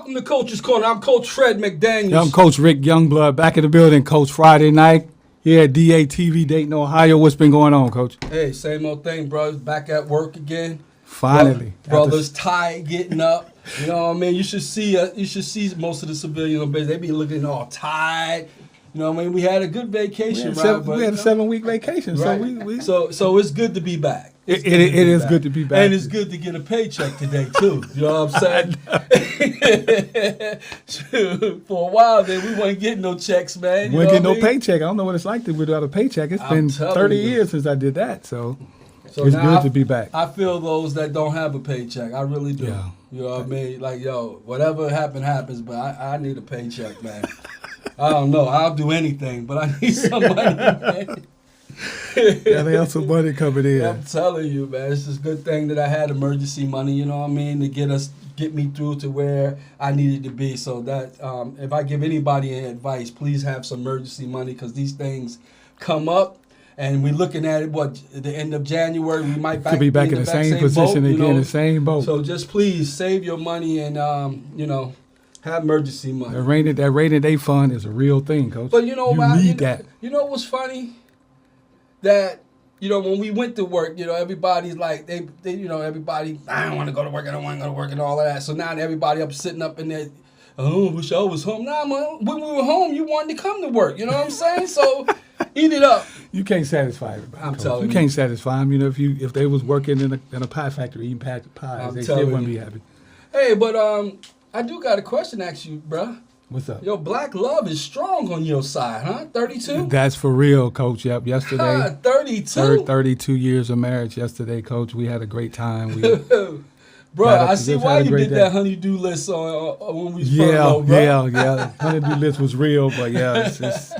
Welcome to Coach's Corner. I'm Coach Fred McDaniels. I'm Coach Rick Youngblood, back in the building. Coach, Friday night here at DATV, Dayton, Ohio. What's been going on, Coach? Hey, same old thing, bro. Back at work again. Finally. Brothers tired getting up. You know what I mean? You should see most of the civilian on base. They be looking all tired. You know what I mean? We had a good vacation, right? We had a 7-week vacation, right. so So it's good to be back. It is good to be back. And it's good to get a paycheck today, too. You know what I'm saying? For a while there, we weren't getting no checks, man. We weren't getting no paycheck. I don't know what it's like to without a paycheck. It's been 30 years since I did that, so it's good to be back. I feel those that don't have a paycheck. I really do. Yeah. You know what I mean? Like, yo, whatever happens, but I need a paycheck, man. I don't know. I'll do anything, but I need some money, man. Yeah, they have some money coming in. I'm telling you, man, it's just a good thing that I had emergency money, you know what I mean, to get me through to where I needed to be. So that if I give anybody any advice, please have some emergency money, because these things come up, and we're looking at it, the end of January, we might be back in the same position boat, again, the same boat. So just please save your money and, have emergency money. That rainy day fund is a real thing, Coach. But you know, you need that. You know what's funny? That, when we went to work, everybody's like, everybody, I don't want to go to work, I don't want to go to work and all of that. So now everybody sitting up in there, oh, wish I was home. Nah, man, when we were home, you wanted to come to work. You know what I'm saying? So eat it up. You can't satisfy everybody. I'm telling you. You can't satisfy them. If they was working in a pie factory eating pies, they still wouldn't be happy. Hey, but I do got a question to ask you, bruh. What's up? Your black love is strong on your side, huh? 32? That's for real, Coach. Yep, yesterday. 32? 32 years of marriage yesterday, Coach. We had a great time. Bro, I see why you did that honey-do list when we first met, bro. Yeah. Honey-do list was real, but yeah, it's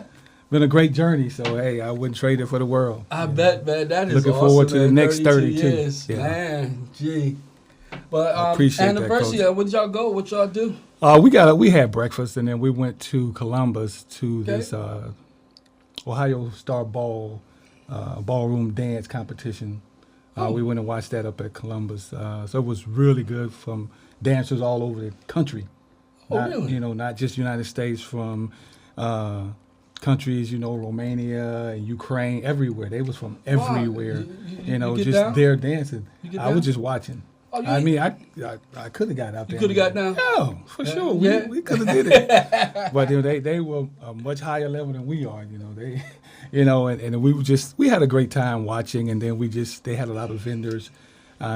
been a great journey. So, hey, I wouldn't trade it for the world. I bet, man. That is looking awesome, forward to the next 32 years. Yeah. Man, gee. But I appreciate anniversary, that, Coach. where'd y'all go? What y'all do? We had breakfast, and then we went to Columbus to this Ohio Star ballroom dance competition. We went and watched that up at Columbus. So it was really good, from dancers all over the country. Really? Not just United States, from countries, Romania and Ukraine, everywhere. They was from everywhere. You just down? there dancing. I was just watching. Oh, I mean, I could have got out there. You could have got down? Yeah, for sure. Yeah. We could have did it. But they were a much higher level than we are. They, and we had a great time watching. And then they had a lot of vendors.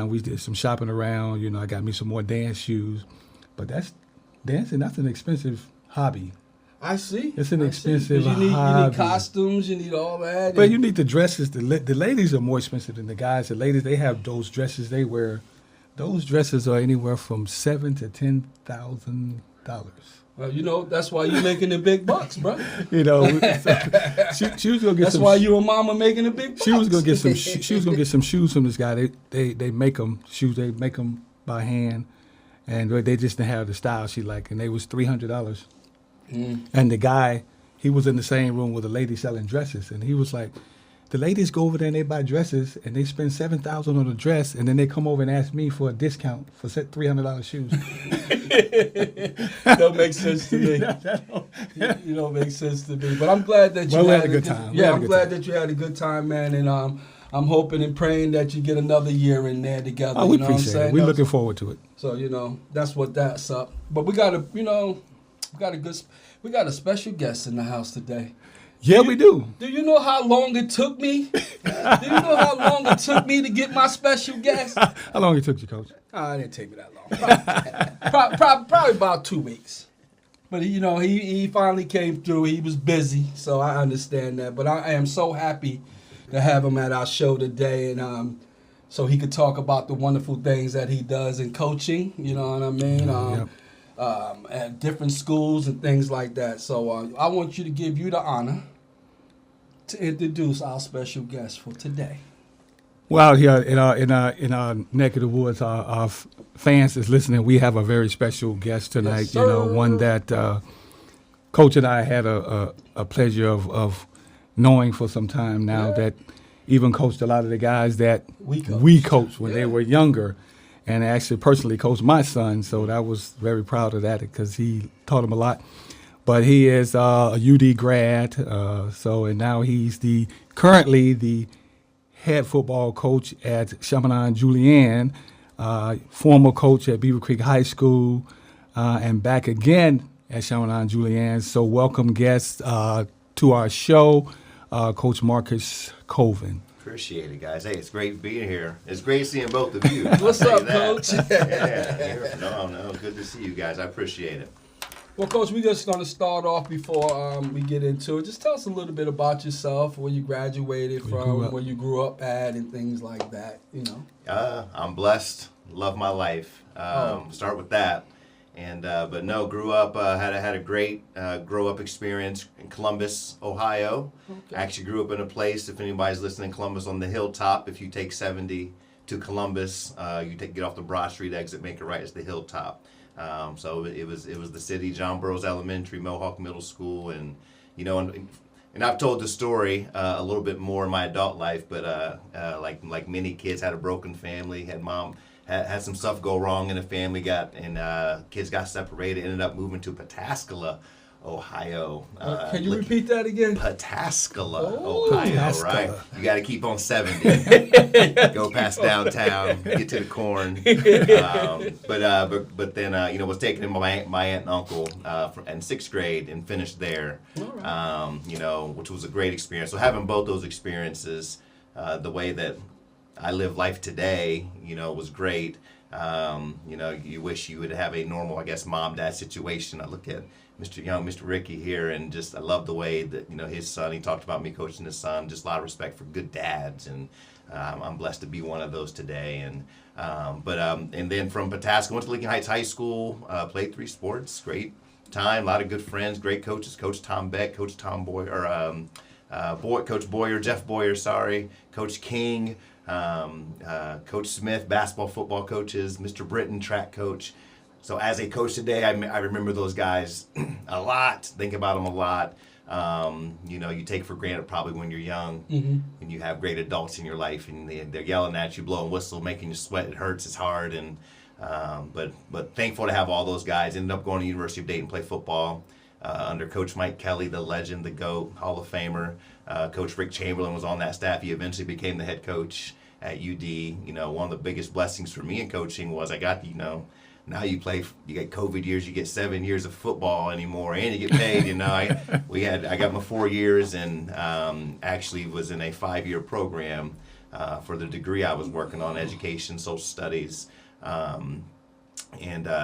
We did some shopping around. I got me some more dance shoes. But dancing. That's an expensive hobby. I see. It's an expensive hobby. You need costumes. You need all that. But you need the dresses. The ladies are more expensive than the guys. The ladies, they have those dresses they wear. Those dresses are anywhere from $7,000 to $10,000. Well, that's why you're making the big bucks, bro. She was gonna get. That's why you and Mama making the big bucks. She was gonna get some. She was gonna get some shoes from this guy. They make them shoes. They make them by hand, and they just didn't have the style she liked, and they was $300. And the guy, he was in the same room with a lady selling dresses, and he was like, the ladies go over there and they buy dresses, and they spend $7,000 on a dress, and then they come over and ask me for a discount for $300 shoes. Don't make sense to me. You don't make sense to me. But I'm glad that you had a good time. Yeah, I'm glad that you had a good time, man, and I'm hoping and praying that you get another year in there together. Oh, we appreciate it. We're looking forward to it. So that's up. But we got a special guest in the house today. Yeah, we do. Do you know how long it took me? To get my special guest? How long it took you, Coach? It didn't take me that long. Probably about 2 weeks. But he finally came through. He was busy, so I understand that. But I am so happy to have him at our show today, and so he could talk about the wonderful things that he does in coaching. You know what I mean? At different schools and things like that. So I want you to give you the honor to introduce our special guest for today. Well, out here in our neck of the woods, our fans that's listening, we have a very special guest tonight. Yes, one that Coach and I had a pleasure of knowing for some time now. That even coached a lot of the guys that we coached when they were younger. and actually personally coached my son. So that was very proud of that because he taught him a lot. But he is a UD grad, and now he's currently the head football coach at Chaminade Julienne, former coach at Beaver Creek High School, and back again at Chaminade Julienne. So welcome guests to our show, Coach Marcus Colvin. Appreciate it, guys. Hey, it's great being here. It's great seeing both of you. What's up, Coach? No, good to see you guys. I appreciate it. Well, Coach, we're just going to start off before we get into it. Just tell us a little bit about yourself, where you graduated from, where you grew up at, and things like that, you know. I'm blessed. Love my life. Start with that. But no, grew up, had a great grow-up experience in Columbus, Ohio. Okay. I actually grew up in a place, if anybody's listening, Columbus on the hilltop. If you take 70 to Columbus, get off the Broad Street exit, make it right, it's the hilltop. So it was the city, John Burroughs Elementary, Mohawk Middle School, and you know, and I've told the story a little bit more in my adult life, but like many kids, had a broken family, had some stuff go wrong in the family, kids got separated, ended up moving to Pataskala, Ohio. Can you repeat that again? Pataskala, Ohio, Pataskala. Right? You got to keep on 70. Go past downtown, get to the corn. But then, was taken in by my aunt and uncle in 6th grade and finished there, right. Which was a great experience. So having both those experiences, the way that I live life today, was great. You wish you would have a normal, I guess, mom-dad situation. I look at Mr. Ricky here, and just I love the way that his son. He talked about me coaching his son. Just a lot of respect for good dads, and I'm blessed to be one of those today. And then from Pataskala, went to Lincoln Heights High School. Played 3 sports. Great time. A lot of good friends. Great coaches. Coach Tom Beck, Coach Tom Boyer, Coach Boyer, Jeff Boyer. Sorry, Coach King. Coach Smith, basketball, football coaches, Mr. Britton, track coach. So as a coach today, I remember those guys a lot, think about them a lot. You take for granted probably when you're young, and you have great adults in your life, and they're yelling at you, blowing whistle, making you sweat. It hurts, it's hard, and but thankful to have all those guys. Ended up going to University of Dayton, play football under Coach Mike Kelly, the legend, the GOAT, Hall of Famer. Coach Rick Chamberlain was on that staff. He eventually became the head coach at UD. One of the biggest blessings for me in coaching was I got, now you get COVID years, you get 7 years of football anymore, and you get paid. I got my 4 years, and actually was in a 5-year program for the degree I was working on, education, social studies, and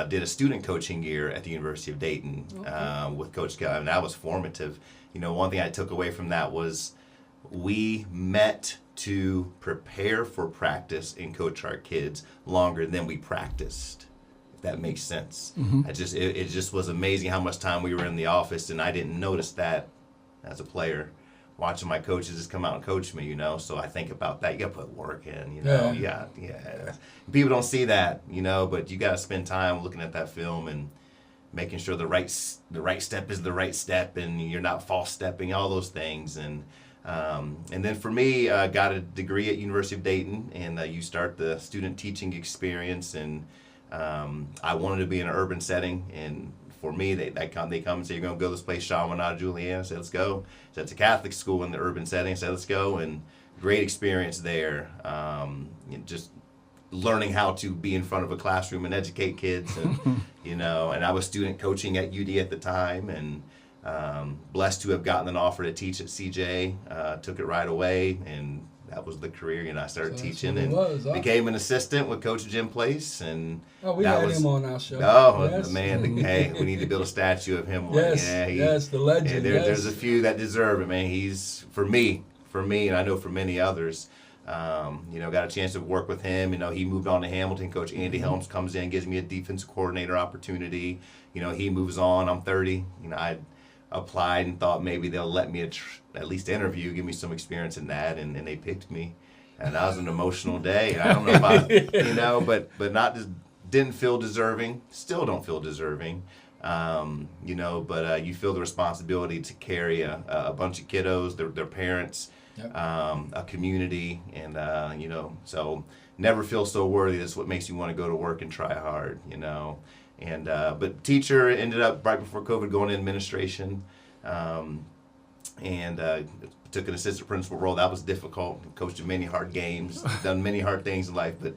did a student coaching year at the University of Dayton with Coach Kelly, and that was formative. One thing I took away from that was we met to prepare for practice and coach our kids longer than we practiced. That makes sense. Mm-hmm. It just was amazing how much time we were in the office, and I didn't notice that as a player, watching my coaches just come out and coach me, So I think about that. You got to put work in, Yeah. People don't see that, but you got to spend time looking at that film and making sure the right step is the right step, and you're not false stepping, all those things. And then for me, got a degree at University of Dayton, and you start the student teaching experience, and I wanted to be in an urban setting, and for me, they come and say, you're going to go to this place, Chaminade Julienne. I said, let's go. So it's a Catholic school in the urban setting. I said, let's go, and great experience there. Just learning how to be in front of a classroom and educate kids, and and I was student coaching at UD at the time, and blessed to have gotten an offer to teach at CJ. Took it right away, and that was the career. I started teaching and became an assistant with Coach Jim Place, and we had him on our show. Oh, yes. Man! Hey, we need to build a statue of him. Yes, the legend. There's a few that deserve it, man. He's for me, and I know for many others. Got a chance to work with him. He moved on to Hamilton. Coach Andy Helms comes in, gives me a defensive coordinator opportunity. He moves on. I'm 30. I applied and thought maybe they'll let me at least interview, give me some experience in that, and they picked me. And that was an emotional day. I don't know if but not just didn't feel deserving. Still don't feel deserving. But you feel the responsibility to carry a bunch of kiddos, their parents. Yep. A community, and so never feel so worthy. That's what makes you want to go to work and try hard, you know. And but teacher ended up right before COVID going in administration, and took an assistant principal role. That was difficult. Coached in many hard games, done many hard things in life, but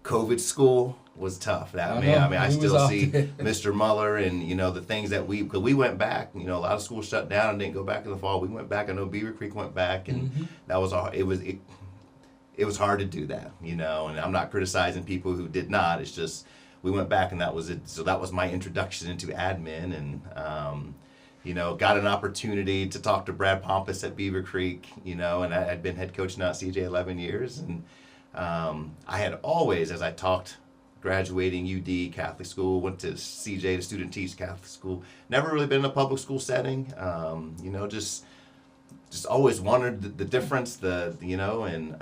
COVID school was tough. I still see Mr. Muller and, you know, the things that because we went back, you know, a lot of schools shut down and didn't go back in the fall. We went back. I know Beaver Creek went back, and that was it was hard to do that, you know, and I'm not criticizing people who did not. It's just, we went back and that was it. So that was my introduction into admin, and, you know, got an opportunity to talk to Brad Pompous at Beaver Creek, you know, and I had been head coach now at CJ 11 years. And I had always, as I talked, graduating UD Catholic school, went to CJ to student teach Catholic school, never really been in a public school setting, you know, just always wondered the difference, you know, and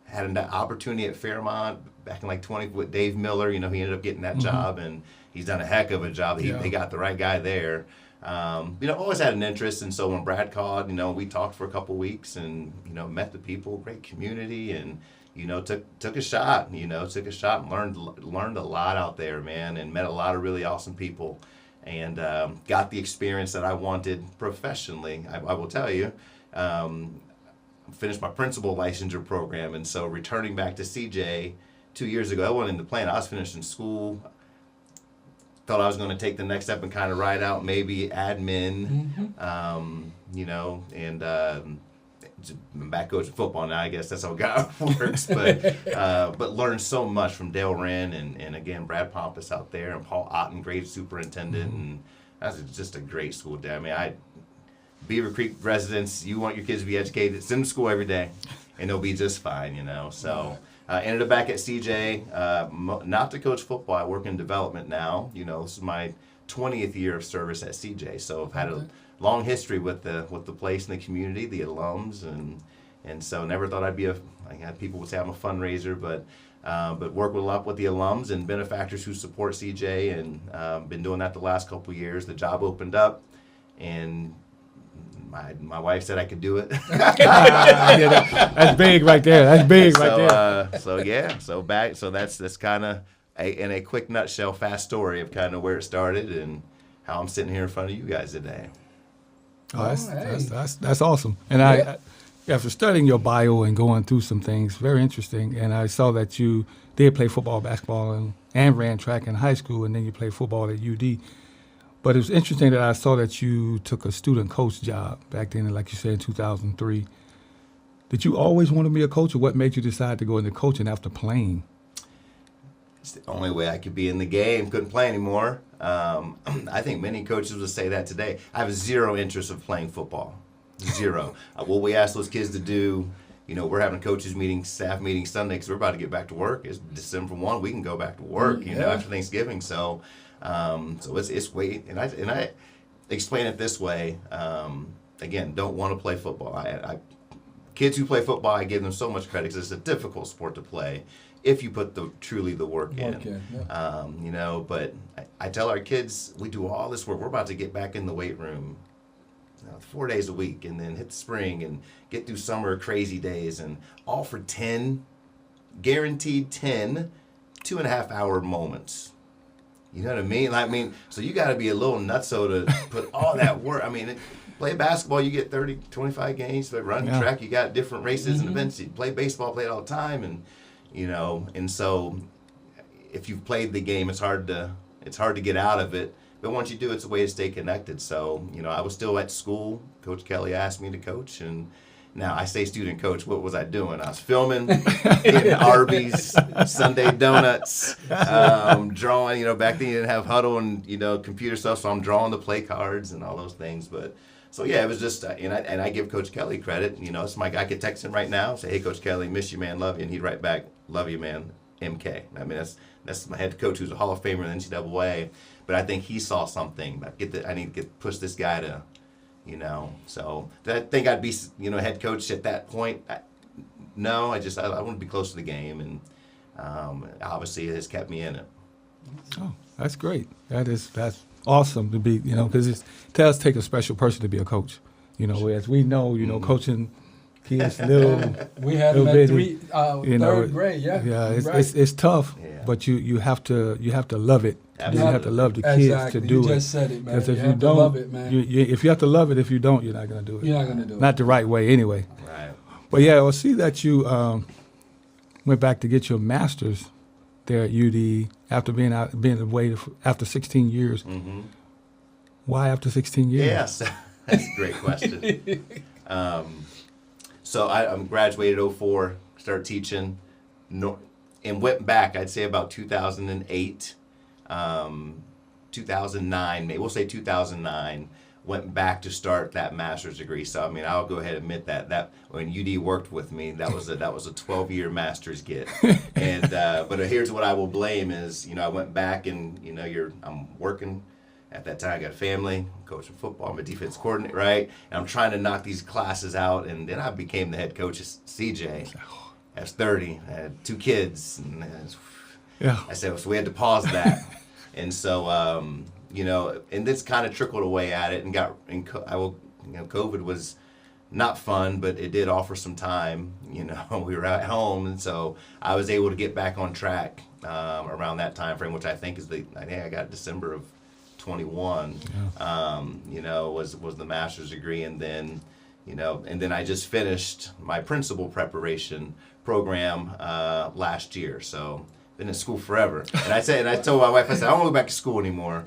had an opportunity at Fairmont back in like 20 with Dave Miller. You know, he ended up getting that job, and he's done a heck of a job. They got the right guy there. You know, always had an interest, and so when Brad called, you know, we talked for a couple weeks, and, you know, met the people, great community, and, you know, took a shot, and learned a lot out there, man, and met a lot of really awesome people, and got the experience that I wanted professionally. I will tell you, finished my principal licensure program, and so returning back to CJ 2 years ago, I wasn't in the plan. I was finishing school. Thought I was going to take the next step and kind of ride out maybe admin, you know, and I'm back coaching football now. I guess that's how God works. But learned so much from Dale Wren and again Brad Pompous out there, and Paul Otten, great superintendent, and that's just a great school day. I mean, Beaver Creek residents, you want your kids to be educated, send them to school every day, and they'll be just fine, you know. So. Ended up back at CJ, not to coach football. I work in development now. You know, this is my 20th year of service at CJ, so I've had a long history with the place and the community, the alums, and so never thought I'd be people would say I'm a fundraiser, but work a lot with the alums and benefactors who support CJ, and been doing that the last couple of years. The job opened up, and my wife said I could do it. That's big right there. That's big right there. So that's kind of in a quick nutshell, fast story of kind of where it started and how I'm sitting here in front of you guys today. Oh, that's awesome. And I after studying your bio and going through some things, very interesting. And I saw that you did play football, basketball, and ran track in high school, and then you played football at UD. But it was interesting that I saw that you took a student coach job back then, like you said, in 2003. Did you always want to be a coach, or what made you decide to go into coaching after playing? It's the only way I could be in the game. Couldn't play anymore. I think many coaches would say that today. I have zero interest of playing football. Zero. What we ask those kids to do, you know, we're having coaches meetings, staff meetings Sunday because we're about to get back to work. It's December 1. We can go back to work, you know, after Thanksgiving. So it's wait, and I explain it this way. Again, don't want to play football. Kids who play football, I give them so much credit because it's a difficult sport to play if you put truly the work in. You know, but I tell our kids, we do all this work. We're about to get back in the weight room 4 days a week, and then hit the spring and get through summer crazy days, and all for 10, guaranteed 10 2.5 hour moments. You know what I mean? So you got to be a little nutso to put all that work. I mean, play basketball, you get 30, 25 games. But run track, you got different races and events. You play baseball, play it all the time, and you know. And so, if you've played the game, it's hard to get out of it. But once you do, it's a way to stay connected. So, you know, I was still at school. Coach Kelly asked me to coach, and now I say student coach. What was I doing? I was filming, getting Arby's, Sunday donuts, drawing. You know, back then you didn't have Huddle and, you know, computer stuff, so I'm drawing the play cards and all those things. But so yeah, it was just, and I give Coach Kelly credit. You know, it's my guy. I could text him right now, say, "Hey, Coach Kelly, miss you, man, love you," and he'd write back, "Love you, man, MK." I mean, that's my head coach, who's a Hall of Famer in the NCAA. But I think he saw something. I need to push this guy to. You know, so did I think I'd be, you know, head coach at that point? No, I want to be close to the game, and obviously it has kept me in it. Oh, that's great. That's awesome to be, you know, because it does take a special person to be a coach. You know, as we know, you know, coaching kids little. We had Little them at bitty, third grade. Yeah, Yeah, it's, right. it's tough, Yeah. but you have to love it. You Absolutely. have to love the kids Exactly. to do You it. just said it, man. Because You if you have to don't, love it, man. if you have to love it, if you don't, you're not gonna do it. You're not gonna do it. Not the right way, anyway. Right. But yeah, I see that you went back to get your master's there at UD after being away after 16 years. Mm-hmm. Why after 16 years? Yes, that's a great question. So I graduated 04, started teaching, and went back, I'd say about 2008, 2009, maybe we'll say 2009, went back to start that master's degree. So I mean, I'll go ahead and admit that when UD worked with me, that was a 12-year master's get. And but here's what I will blame is, I went back and I'm working. At that time, I got a family, I'm coaching football, I'm a defense coordinator, right? And I'm trying to knock these classes out, and then I became the head coach at CJ. I was 30, I had 2 kids, and Yeah. I said, so we had to pause that. And so, and this kind of trickled away at it, and COVID was not fun, but it did offer some time. We were at home, and so I was able to get back on track around that time frame, which I think I got December of 21, was the master's degree, and then I just finished my principal preparation program last year. So been in school forever, and I told my wife, I said, I don't want to go back to school anymore.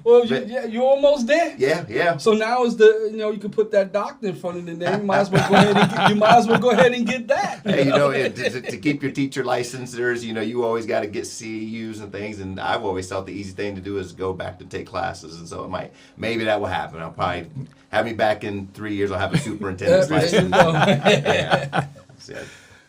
Well, you're almost there. Yeah. So now is you can put that doctor in front of the name. You might as well go ahead and get that. Hey, to keep your teacher licensures, you always got to get CEUs and things. And I've always thought the easy thing to do is go back to take classes. And so maybe that will happen. I'll probably have me back in 3 years. I'll have a superintendent's license. Yeah.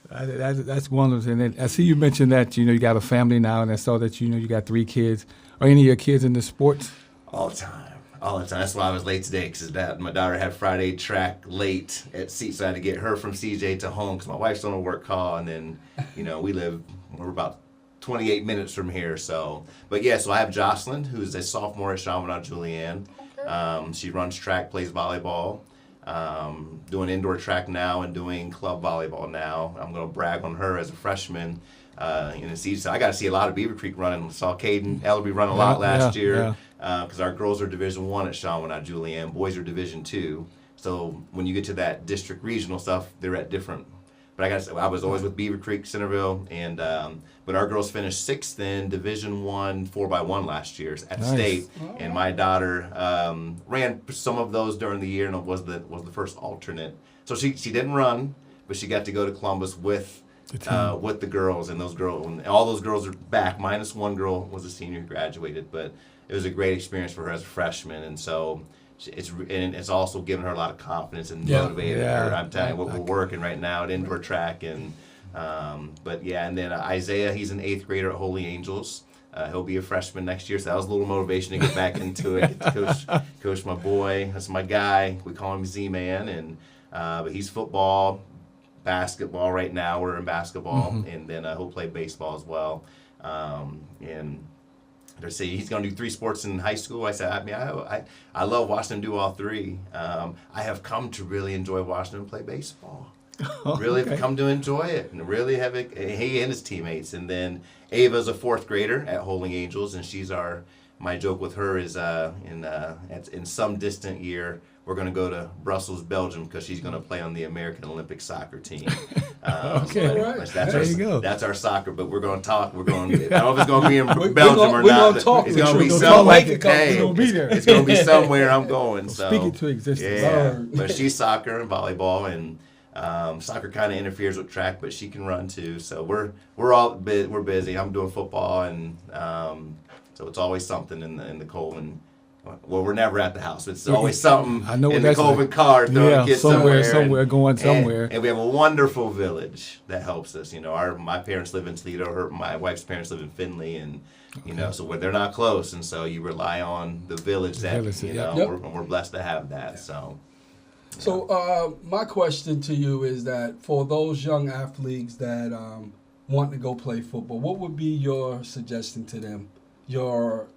That's one of those. And then I see you mentioned that you got a family now, and I saw that you got 3 kids. Are any of your kids into sports? All the time. That's why I was late today, because my daughter had Friday track late at CJ, so I had to get her from CJ to home because my wife's on a work call, and then we're about 28 minutes from here. So I have Jocelyn, who's a sophomore at Chaminade Julienne. She runs track, plays volleyball. Doing indoor track now and doing club volleyball now. I'm going to brag on her as a freshman in the season. So I got to see a lot of Beaver Creek running. Saw Caden Ellerby run a lot last year because our girls are Division I at Chaminade Julienne. Boys are Division II. So when you get to that district regional stuff, they're at different. But I got to say, I was always with Beaver Creek, Centerville, and but our girls finished 6th in Division I 4x1 last year at the state, and my daughter ran some of those during the year and was the first alternate. So she didn't run, but she got to go to Columbus with the girls, and all those girls are back. Minus one girl was a senior who graduated, but it was a great experience for her as a freshman, and so. It's also given her a lot of confidence and motivated her. I'm telling you, we're working right now at indoor track, and and then Isaiah, he's an 8th grader at Holy Angels. He'll be a freshman next year, so that was a little motivation to get back into it. Get to coach my boy. That's my guy. We call him Z-Man, and but he's football, basketball right now. We're in basketball, and then he'll play baseball as well. And they're saying he's going to do 3 sports in high school. I said, I love watching him do all 3. I have come to really enjoy watching him play baseball. Really have come to enjoy it, and really have it. He and his teammates. And then Ava's a 4th grader at Holy Angels, and she's my joke with her is in some distant year we're going to go to Brussels, Belgium, because she's going to play on the American Olympic soccer team. Okay, right. There you go. That's our soccer, but we're going to talk. I don't know if it's going to be in Belgium or we're not. Gonna talk it's going to be we're somewhere. gonna We're gonna be there. It's going to be somewhere I'm going. So Speak it to existence. Yeah, but she's soccer and volleyball, and soccer kind of interferes with track, but she can run too. So we're busy. I'm doing football, and so it's always something in the Colvin. Well, we're never at the house. It's always something in the Colvin car throwing kids somewhere, going somewhere. And we have a wonderful village that helps us. My parents live in Toledo. My wife's parents live in Finley, and so they're not close, and so you rely on the village that we're blessed to have that. So. So my question to you is that for those young athletes that want to go play football, what would be your suggestion to them? Your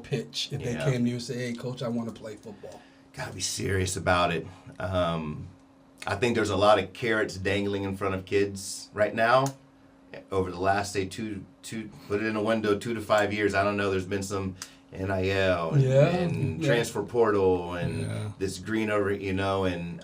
pitch if they came to you and say, "Hey, coach, I want to play football." Gotta be serious about it. I think there's a lot of carrots dangling in front of kids right now. Over the last, say, put it in a window, 2 to 5 years. I don't know. There's been some NIL and transfer portal and this green over, and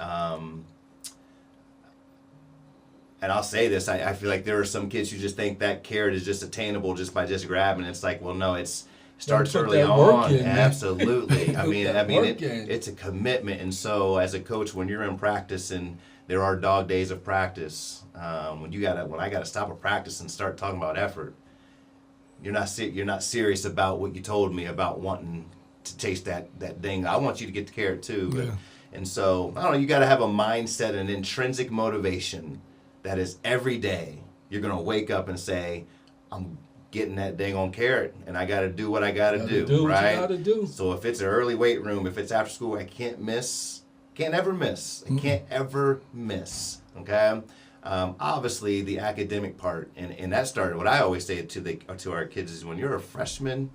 I'll say this, I feel like there are some kids who just think that carrot is just attainable just by just grabbing. It's like, well, no, it starts early on. Absolutely. It's a commitment. And so as a coach, when you're in practice and there are dog days of practice, when I gotta stop a practice and start talking about effort, you're not serious about what you told me about wanting to taste that ding. I want you to get the carrot too. Yeah. And so, I don't know, you got to have a mindset, an intrinsic motivation that is every day you're going to wake up and say, I'm getting that dang on carrot and I got to do what I got to do, right? What you gotta do. So if it's an early weight room, if it's after school, I can't ever miss, okay? Obviously, the academic part, and that started, what I always say to our kids is when you're a freshman,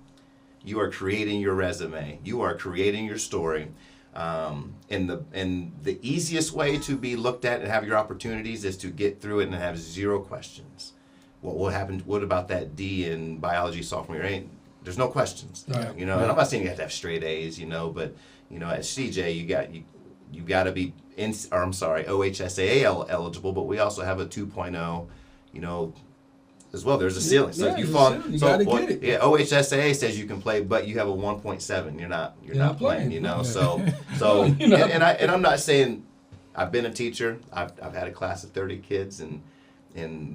you are creating your resume. You are creating your story. And the easiest way to be looked at and have your opportunities is to get through it and have 0 questions. What happened? What about that D in biology sophomore year? There's no questions. Right. And I'm not saying you have to have straight A's, but at CJ you got to be OHSAA eligible, but we also have a 2.0, as well. There's a ceiling. So if you fall, you gotta get it. Yeah, OHSAA says you can play, but you have a 1.7. You're not playing. So and I'm not saying I've been a teacher. I've had a class of 30 kids, and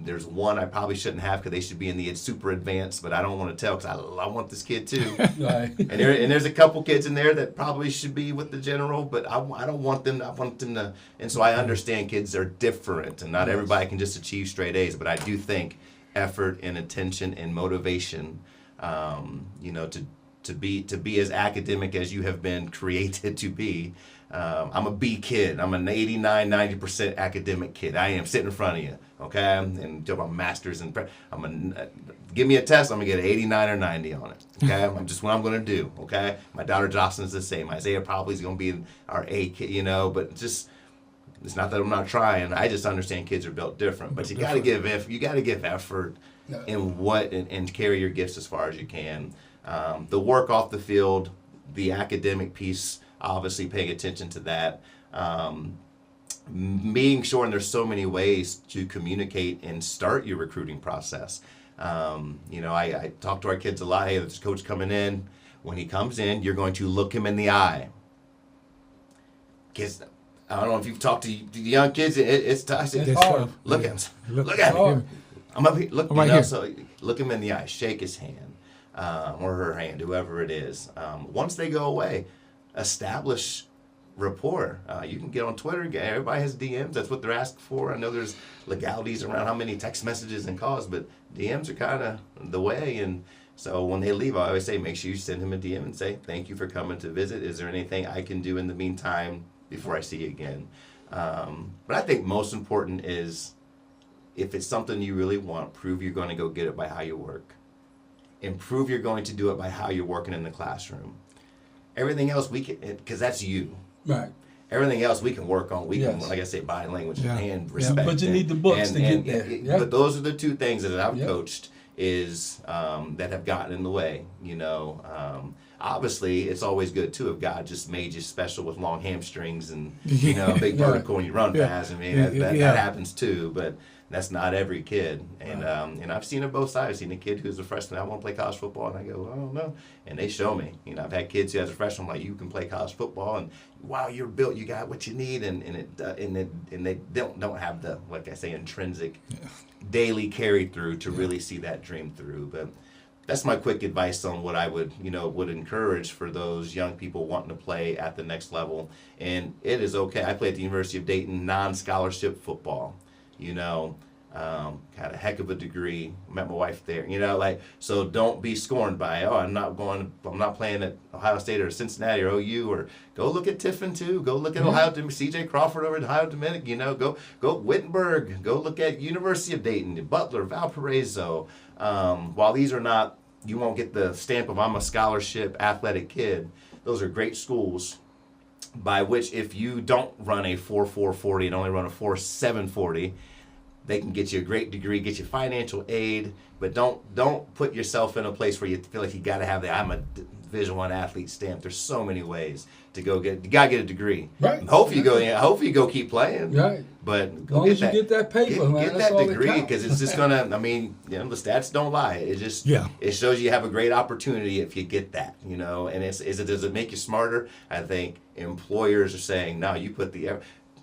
there's one I probably shouldn't have because they should be in the super advanced, but I don't want to tell because I want this kid too. Right. And there's a couple kids in there that probably should be with the general, but I don't want them. I want them to. And so I understand kids are different, and not everybody can just achieve straight A's. But I do think effort and attention and motivation, to be as academic as you have been created to be. I'm a B kid. I'm an 89, 90% academic kid. I am sitting in front of you, okay? And talk about masters and give me a test. I'm gonna get an 89 or 90 on it, okay? I'm just what I'm gonna do, okay? My daughter Jocelyn's the same. Isaiah probably is gonna be our A kid, but it's not that I'm not trying. I just understand kids are built different. But you got to give effort and carry your gifts as far as you can. The work off the field, the academic piece, obviously paying attention to that. Being sure, and there's so many ways to communicate and start your recruiting process. I talk to our kids a lot. Hey, this coach coming in. When he comes in, you're going to look him in the eye. Kids, I don't know if you've talked to the young kids. It's tough. It's hard. Look at him. Look at him. I'm up here. Look, I'm right here. So look him in the eye. Shake his hand, or her hand, whoever it is. Once they go away, establish rapport. You can get on Twitter. Everybody has DMs. That's what they're asking for. I know there's legalities around how many text messages and calls, but DMs are kind of the way. And so when they leave, I always say, make sure you send him a DM and say, thank you for coming to visit. Is there anything I can do in the meantime before I see you again? But I think most important is if it's something you really want, prove you're going to go get it by how you work. And prove you're going to do it by how you're working in the classroom. Everything else we can, because that's you. Right. Everything else we can work on. We can, Yes. like I say, body language Yeah. and respect. But you need the books to get there. Yeah. But those are the two things that I've Yeah. coached is that have gotten in the way. Obviously, it's always good too if God just made you special with long hamstrings and a big Yeah. vertical and you run Yeah. fast. I mean, Yeah. that happens too. But that's not every kid. And I've seen it both sides. I've seen a kid who's a freshman, I want to play college football, and I go, I don't know. And they show me. I've had kids who as a freshman, I'm like, you can play college football, and wow, you're built, you got what you need, and they don't have the, like I say, intrinsic daily carry through to really see that dream through. But that's my quick advice on what I would encourage for those young people wanting to play at the next level. And it is okay. I played at the University of Dayton, non-scholarship football. Had a heck of a degree. Met my wife there. So don't be scorned by, I'm not playing at Ohio State or Cincinnati or OU, or go look at Tiffin too. Go look at Ohio, CJ Crawford over at Ohio Dominic. Go Wittenberg. Go look at University of Dayton, Butler, Valparaiso. While these are not, you won't get the stamp of I'm a scholarship athletic kid. Those are great schools. by which if you don't run a 4.440 and only run a 4.740, they can get you a great degree, get you financial aid, but don't put yourself in a place where you feel like you got to have I'm a Division I athlete stamp. There's so many ways to go get. You got to get a degree. Right. Hopefully you go. Yeah, hopefully you go keep playing. Right. But As long as you get that paper, man, get that's that all that degree counts. because it's just gonna. I mean, the stats don't lie. It just it shows you have a great opportunity if you get that. And does it make you smarter? I think employers are saying, no, you put the.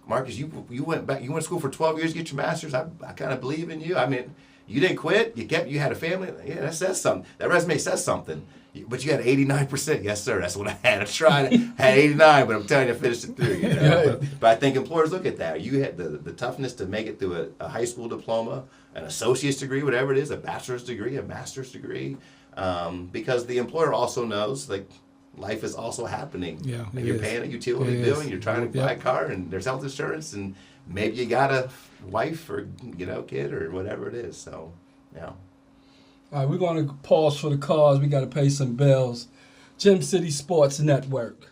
Marcus, you went back. You went to school for 12 years to get your master's. I kind of believe in you. I mean, you didn't quit. You had a family. Yeah, that says something. That resume says something. But you had 89%. Yes, sir. That's what I had. I tried. I had 89, but I'm telling you, I finished it through. But I think employers look at that. You had the toughness to make it through a high school diploma, an associate's degree, whatever it is, a bachelor's degree, a master's degree, because the employer also knows life is also happening. Yeah, you're paying a utility bill, and you're trying to buy a car, and there's health insurance, and maybe you got a wife or kid or whatever it is. So, yeah. All right, we're going to pause for the cause. We got to pay some bills. Gym City Sports Network.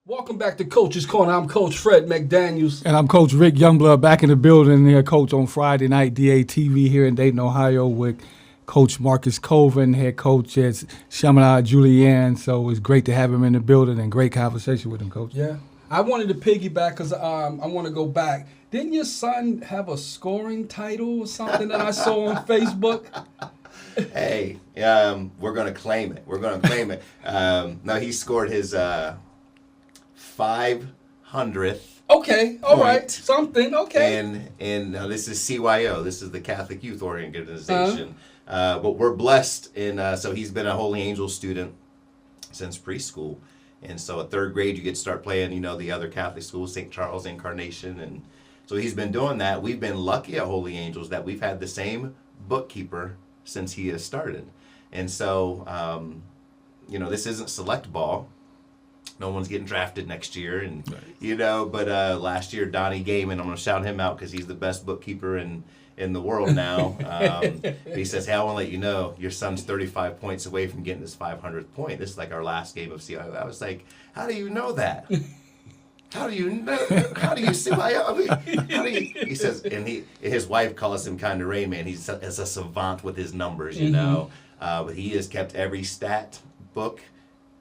Welcome back to Coach's Corner. I'm Coach Fred McDaniels. And I'm Coach Rick Youngblood, back in the building here, Coach, on Friday night, DATV here in Dayton, Ohio, with Coach Marcus Colvin, head coach at Chaminade Julienne. So it's great to have him in the building and great conversation with him, Coach. Yeah. I wanted to piggyback because I want to go back. Didn't your son have a scoring title or something that I saw on Facebook? Hey, we're going to claim it. We're going to claim it. No, he scored his 500th. Okay, all right, something, okay. And this is CYO. This is the Catholic Youth Organization. But we're blessed so he's been a Holy Angel student since preschool. And so at third grade, you get to start playing, the other Catholic schools, St. Charles, Incarnation. And so he's been doing that. We've been lucky at Holy Angels that we've had the same bookkeeper since he has started. And so, this isn't select ball. No one's getting drafted next year. And, but last year, Donnie Gaiman, I'm going to shout him out because he's the best bookkeeper in the world now. He says, hey, I want to let you know your son's 35 points away from getting his 500th point. This is like our last game of CIO. I was like, how do you know that? How do you know? How do you see he says, and his wife calls him kind of Rain Man. He's a savant with his numbers, but he has kept every stat book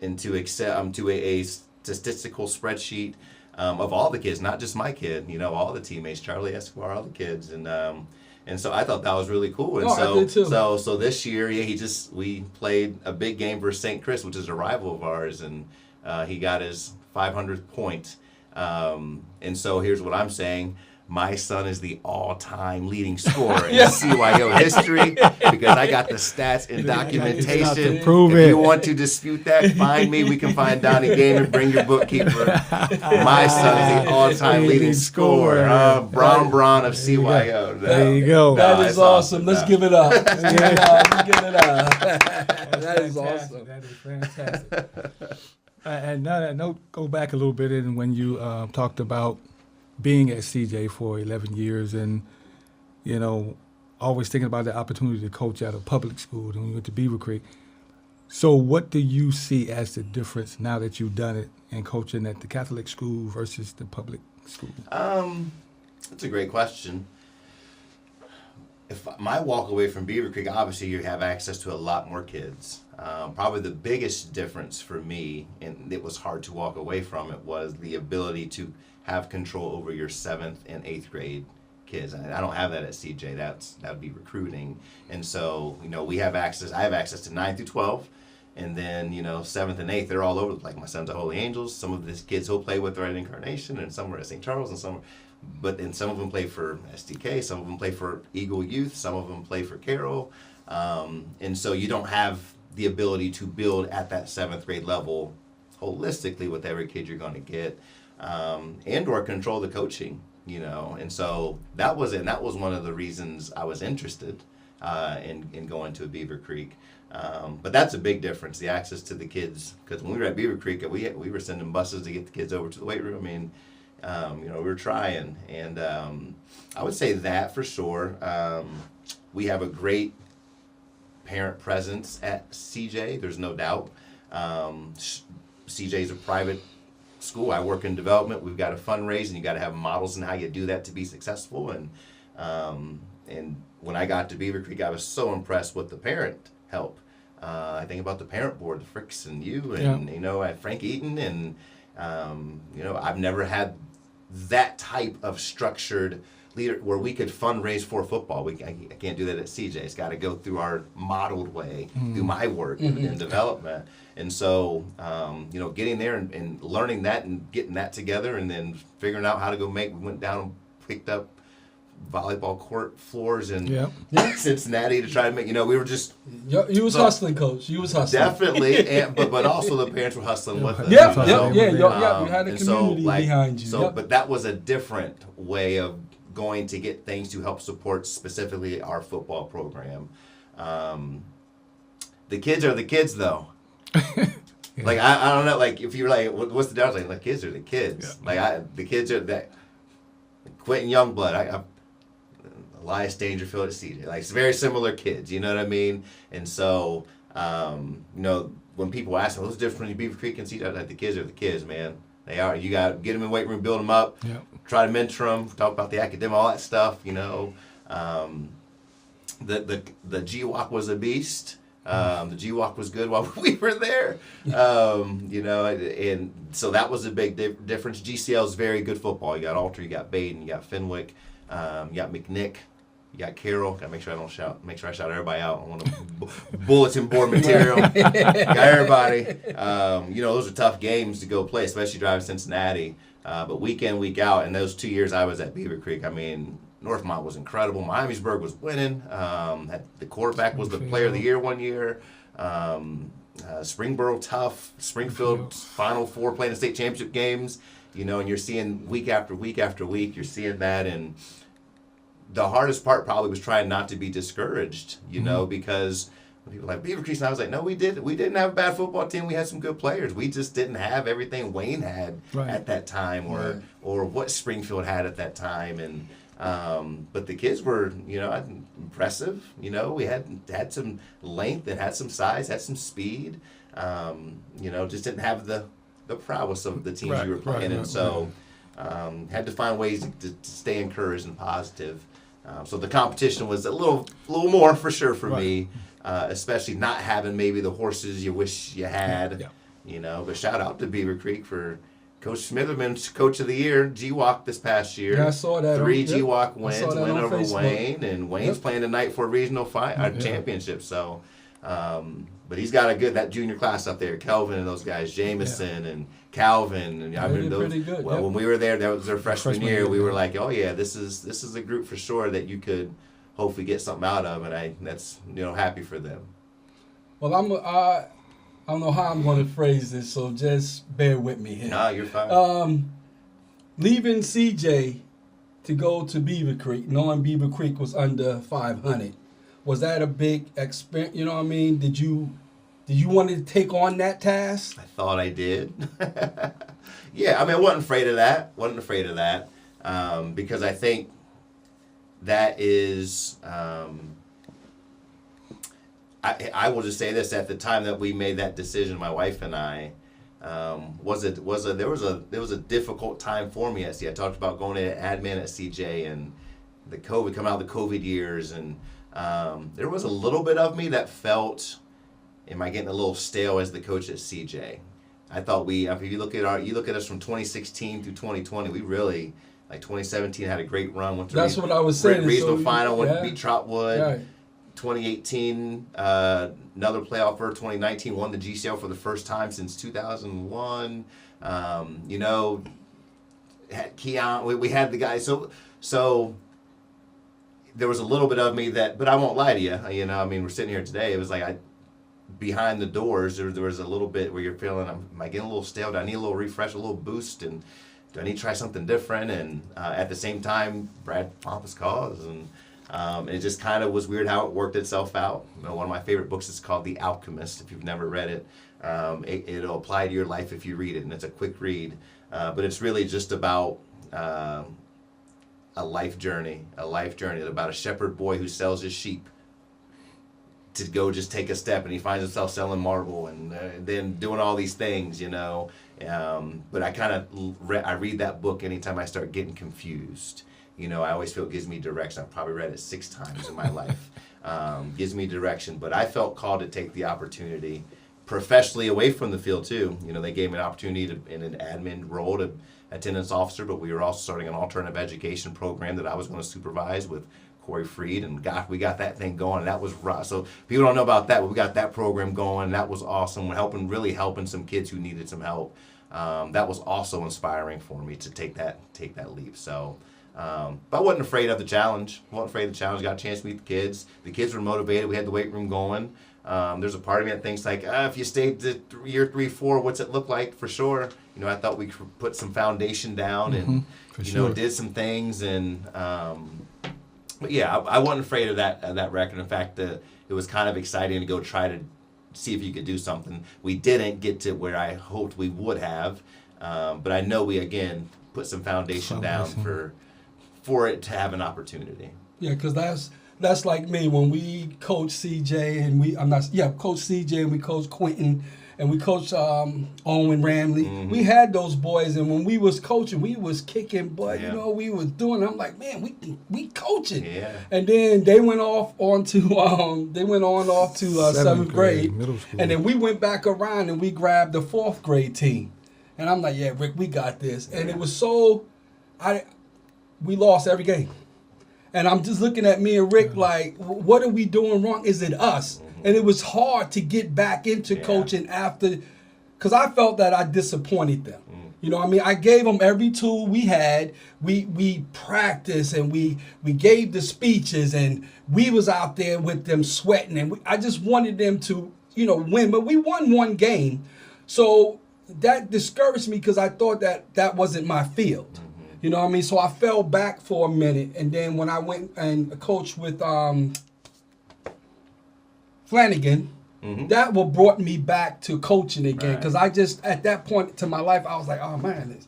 into Excel, to a statistical spreadsheet of all the kids, not just my kid, all the teammates, Charlie Escobar, all the kids, and so I thought that was really cool. And I did too. So this year, we played a big game versus St. Chris, which is a rival of ours, and he got his 500th point. And so here's what I'm saying. My son is the all-time leading scorer in CYO history because I got the stats and documentation. If you want to dispute that, find me. We can find Donnie Gaiman. Bring your bookkeeper. My son is the all-time leading scorer. Braun of CYO. There you go. That is awesome. Let's give it up. Let's give it up. That is awesome. That is fantastic. And now that note, go back a little bit and when you talked about being at CJ for 11 years and, always thinking about the opportunity to coach at a public school and we went to Beaver Creek. So what do you see as the difference now that you've done it and coaching at the Catholic school versus the public school? That's a great question. If my walk away from Beaver Creek, obviously you have access to a lot more kids. Probably the biggest difference for me, and it was hard to walk away from it, was the ability to have control over your 7th and 8th grade kids. I don't have that at CJ. That would be recruiting. And so, we have access. I have access to 9 through 12. And then, 7th and 8th, they're all over. Like my son's at Holy Angels. Some of the kids he'll play with are at Incarnation, and some are at St. Charles, and some of them play for SDK. Some of them play for Eagle Youth. Some of them play for Carroll. And so you don't have the ability to build at that 7th grade level holistically with every kid you're going to get, and or control the coaching, you know. And so that was it. And that was one of the reasons I was interested in going to Beaver Creek. But that's a big difference, the access to the kids. Because when we were at Beaver Creek, we were sending buses to get the kids over to the weight room. I mean, you know, we were trying. And I would say that for sure. We have a great parent presence at CJ, there's no doubt. CJ is a private school. I work in development. We've got to fundraise, and you got to have models in how you do that to be successful. And when I got to Beaver Creek, I was so impressed with the parent help. I think about the parent board, the Fricks and you, and you know, Frank Eaton, and you know, I've never had that type of structured leader where we could fundraise for football. I can't do that at CJ. It's got to go through our modeled way, through my work in development. And so, you know, getting there and learning that and getting that together, and then figuring out how to go we went down and picked up volleyball court floors in Cincinnati to try to make, you know, we were just... You was hustling, Coach. You was hustling. Definitely, but also the parents were hustling with us. You had a community behind you. So, but that was a different way of going to get things to help support specifically our football program. The kids are the kids, though. Like, I don't know, like, if you're like, what's the difference? Like, the kids are the kids. The kids are that... Quentin Youngblood, Elias Dangerfield at CJ. Like, it's very similar kids, you know what I mean? And so, you know, when people ask me, what's the difference between Beaver Creek and CJ? Like, the kids are the kids, man. They are. You got to get them in the weight room, build them up, try to mentor them, talk about the academic, all that stuff, you know. The GWAC was a beast. The GWAC was good while we were there. You know, and so that was a big difference. GCL is very good football. You got Alter, you got Baden, you got Fenwick, you got McNick, you got Carroll. Gotta make sure I shout everybody out. I want bulletin board material. Got everybody. You know, those are tough games to go play, especially driving Cincinnati. But week in, week out, and those 2 years I was at Beaver Creek, I mean, Northmont was incredible. Miamisburg was winning. The quarterback was the player of the year one year. Springboro tough. Springfield Final Four playing the state championship games. You know, and you're seeing week after week after week, you're seeing that. And the hardest part probably was trying not to be discouraged, you know, because when people were like, Beaver Creek, and I was like, no, we didn't have a bad football team. We had some good players. We just didn't have everything Wayne had at that time or what Springfield had at that time. And but the kids were, you know, impressive. You know, we had some length, and had some size, had some speed. You know, just didn't have the prowess of the teams you were playing. And so had to find ways to stay encouraged and positive. So the competition was a little more for sure for me, especially not having maybe the horses you wish you had. You know, but shout out to Beaver Creek for Coach Smitherman's Coach of the Year, GWAC this past year. Yeah, I saw that. 3 GWAC wins, win over Facebook. Wayne, and Wayne's playing tonight for a regional championship. So, but he's got that junior class up there, Kelvin and those guys, Jameson and Calvin, and I remember those. Pretty good. Well, when we were there, that was their freshman year. We were like, oh yeah, this is a group for sure that you could hopefully get something out of, and that's happy for them. Well, I don't know how I'm going to phrase this, so just bear with me here. Nah, you're fine. Leaving CJ to go to Beaver Creek, knowing Beaver Creek was under 500, was that a big experience? You know what I mean? Did you want to take on that task? I thought I did. Yeah, I mean, I wasn't afraid of that. Because I think that is... I will just say this: at the time that we made that decision, my wife and I, there was a difficult time for me at CJ. I talked about going into admin at CJ and the COVID, coming out of the COVID years, and there was a little bit of me that felt, am I getting a little stale as the coach at CJ? I thought if you look at us from 2016 through 2020, we really, like 2017 had a great run. That's what I was saying. Regional final, went to beat Trotwood. Right. 2018, another playoff for 2019, won the GCL for the first time since 2001. You know, had Keon, we had the guys. So there was a little bit of me that, but I won't lie to you. You know, I mean, we're sitting here today. It was like behind the doors, there was a little bit where you're feeling, am I getting a little stale? Do I need a little refresh, a little boost? And do I need to try something different? And at the same time, Brad Pompous calls, and it just kind of was weird how it worked itself out. You know, one of my favorite books is called The Alchemist. If you've never read it, it'll apply to your life if you read it, and it's a quick read. But it's really just about a life journey about a shepherd boy who sells his sheep to go just take a step, and he finds himself selling marble and then doing all these things, you know. But I read that book anytime I start getting confused. You know, I always feel it gives me direction. I've probably read it 6 times in my life. Gives me direction. But I felt called to take the opportunity professionally away from the field too. You know, they gave me an opportunity in an admin role to attendance officer, but we were also starting an alternative education program that I was going to supervise with Corey Freed, and we got that thing going, and that was rough. So people don't know about that, but we got that program going, and that was awesome. We're really helping some kids who needed some help. That was also inspiring for me to take that leap. So, but I wasn't afraid of the challenge. Got a chance to meet the kids. The kids were motivated. We had the weight room going. There's a part of me that thinks like, if you stayed to year 3, 4, what's it look like for sure? You know, I thought we could put some foundation down and, did some things. And, but yeah, I wasn't afraid of that record. In fact, it was kind of exciting to go try to see if you could do something. We didn't get to where I hoped we would have. But I know we, again, put some foundation down for it to have an opportunity. Yeah, because that's like me when we coach CJ and coach CJ and we coach Quentin and we coach Owen Ramley. Mm-hmm. We had those boys, and when we was coaching, we was kicking butt. Yeah. You know, we was doing. I'm like, man, we coaching. Yeah. And then they went off to 7th grade, middle school, and then we went back around and we grabbed the 4th grade team. And I'm like, yeah, Rick, we got this. And it was we lost every game. And I'm just looking at me and Rick like, what are we doing wrong? Is it us? Mm-hmm. And it was hard to get back into coaching after, because I felt that I disappointed them. Mm-hmm. You know what I mean? I gave them every tool we had. We practiced and we gave the speeches and we was out there with them sweating. And I just wanted them to, win. But we won 1 game. So that discouraged me because I thought that wasn't my field. Mm-hmm. You know what I mean? So I fell back for a minute, and then when I went and coached with Flanagan, mm-hmm. that brought me back to coaching again. Because I just, at that point to my life, I was like, oh man,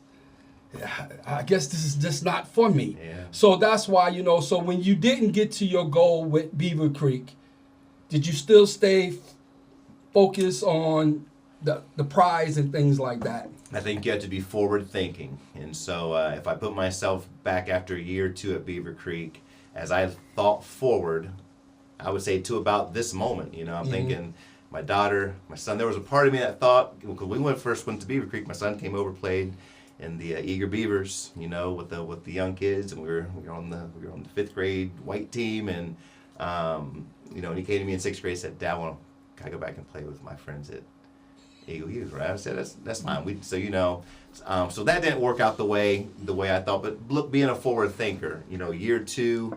I guess this is just not for me. Yeah. So that's why, so when you didn't get to your goal with Beaver Creek, did you still stay focused on the prize and things like that? I think you have to be forward thinking. And so if I put myself back after a year or 2 at Beaver Creek, as I thought forward, I would say to about this moment, I'm mm-hmm. thinking my daughter, my son, there was a part of me that thought, because we first went to Beaver Creek, my son came over, played in the Eager Beavers, with the young kids, and we were on the 5th grade white team, and and he came to me in 6th grade and said, Dad, can I go back and play with my friends at Eagle Hughes, right? I said that's fine. So that didn't work out the way I thought. But look, being a forward thinker, year 2,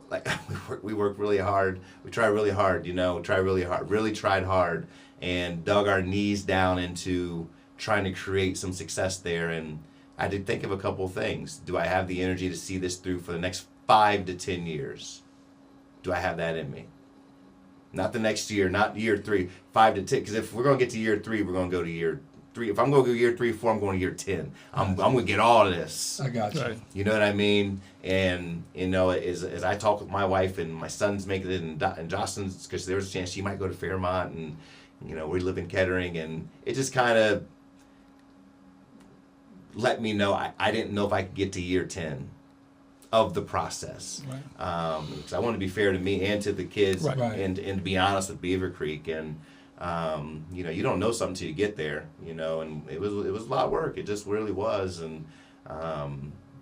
like we worked really hard. We tried really hard, really tried hard, and dug our knees down into trying to create some success there. And I did think of a couple of things. Do I have the energy to see this through for the next 5 to 10 years? Do I have that in me? Not the next year, not year 3, 5 to 10. Because if we're going to get to year 3, we're going to go to year 3. If I'm going to go year 3, 4, I'm going to year 10. I'm going to get all of this. I got you. Right. You know what I mean? And, as I talk with my wife and my son's making it and Jocelyn's, because there was a chance she might go to Fairmont and, we live in Kettering. And it just kind of let me know I didn't know if I could get to year 10 of the process. Right. Because I want to be fair to me and to the kids, right. and to be honest with Beaver Creek. And you don't know something until you get there, and it was a lot of work. It just really was. And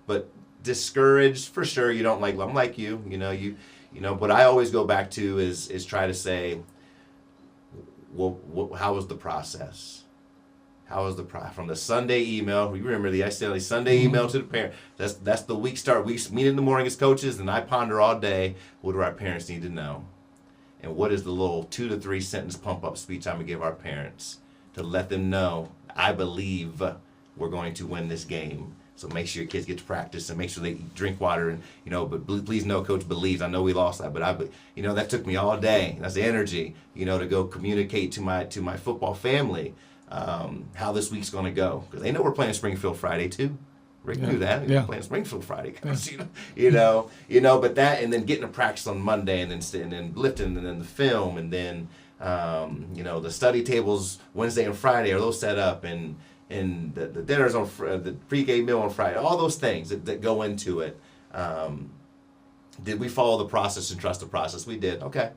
but discouraged for sure. You don't I'm like you, but I always go back to is try to say, well, how was the process? How was the from the Sunday email? You remember I said the Sunday email to the parent. That's the week start. We meet in the morning as coaches, and I ponder all day. What do our parents need to know? And what is the little 2 to 3 sentence pump up speech I'm gonna give our parents to let them know I believe we're going to win this game. So make sure your kids get to practice and make sure they drink water and but please know Coach believes. I know we lost that, but that took me all day. That's the energy, to go communicate to my football family how this week's going to go, because they know we're playing Springfield Friday too. Rick knew that. We're playing Springfield Friday, but that, and then getting to practice on Monday, and then lifting, and then the film, and then the study tables Wednesday and Friday, are those set up, and the dinners on the pregame meal on Friday, all those things that go into it. Did we follow the process and trust the process? We did. Okay.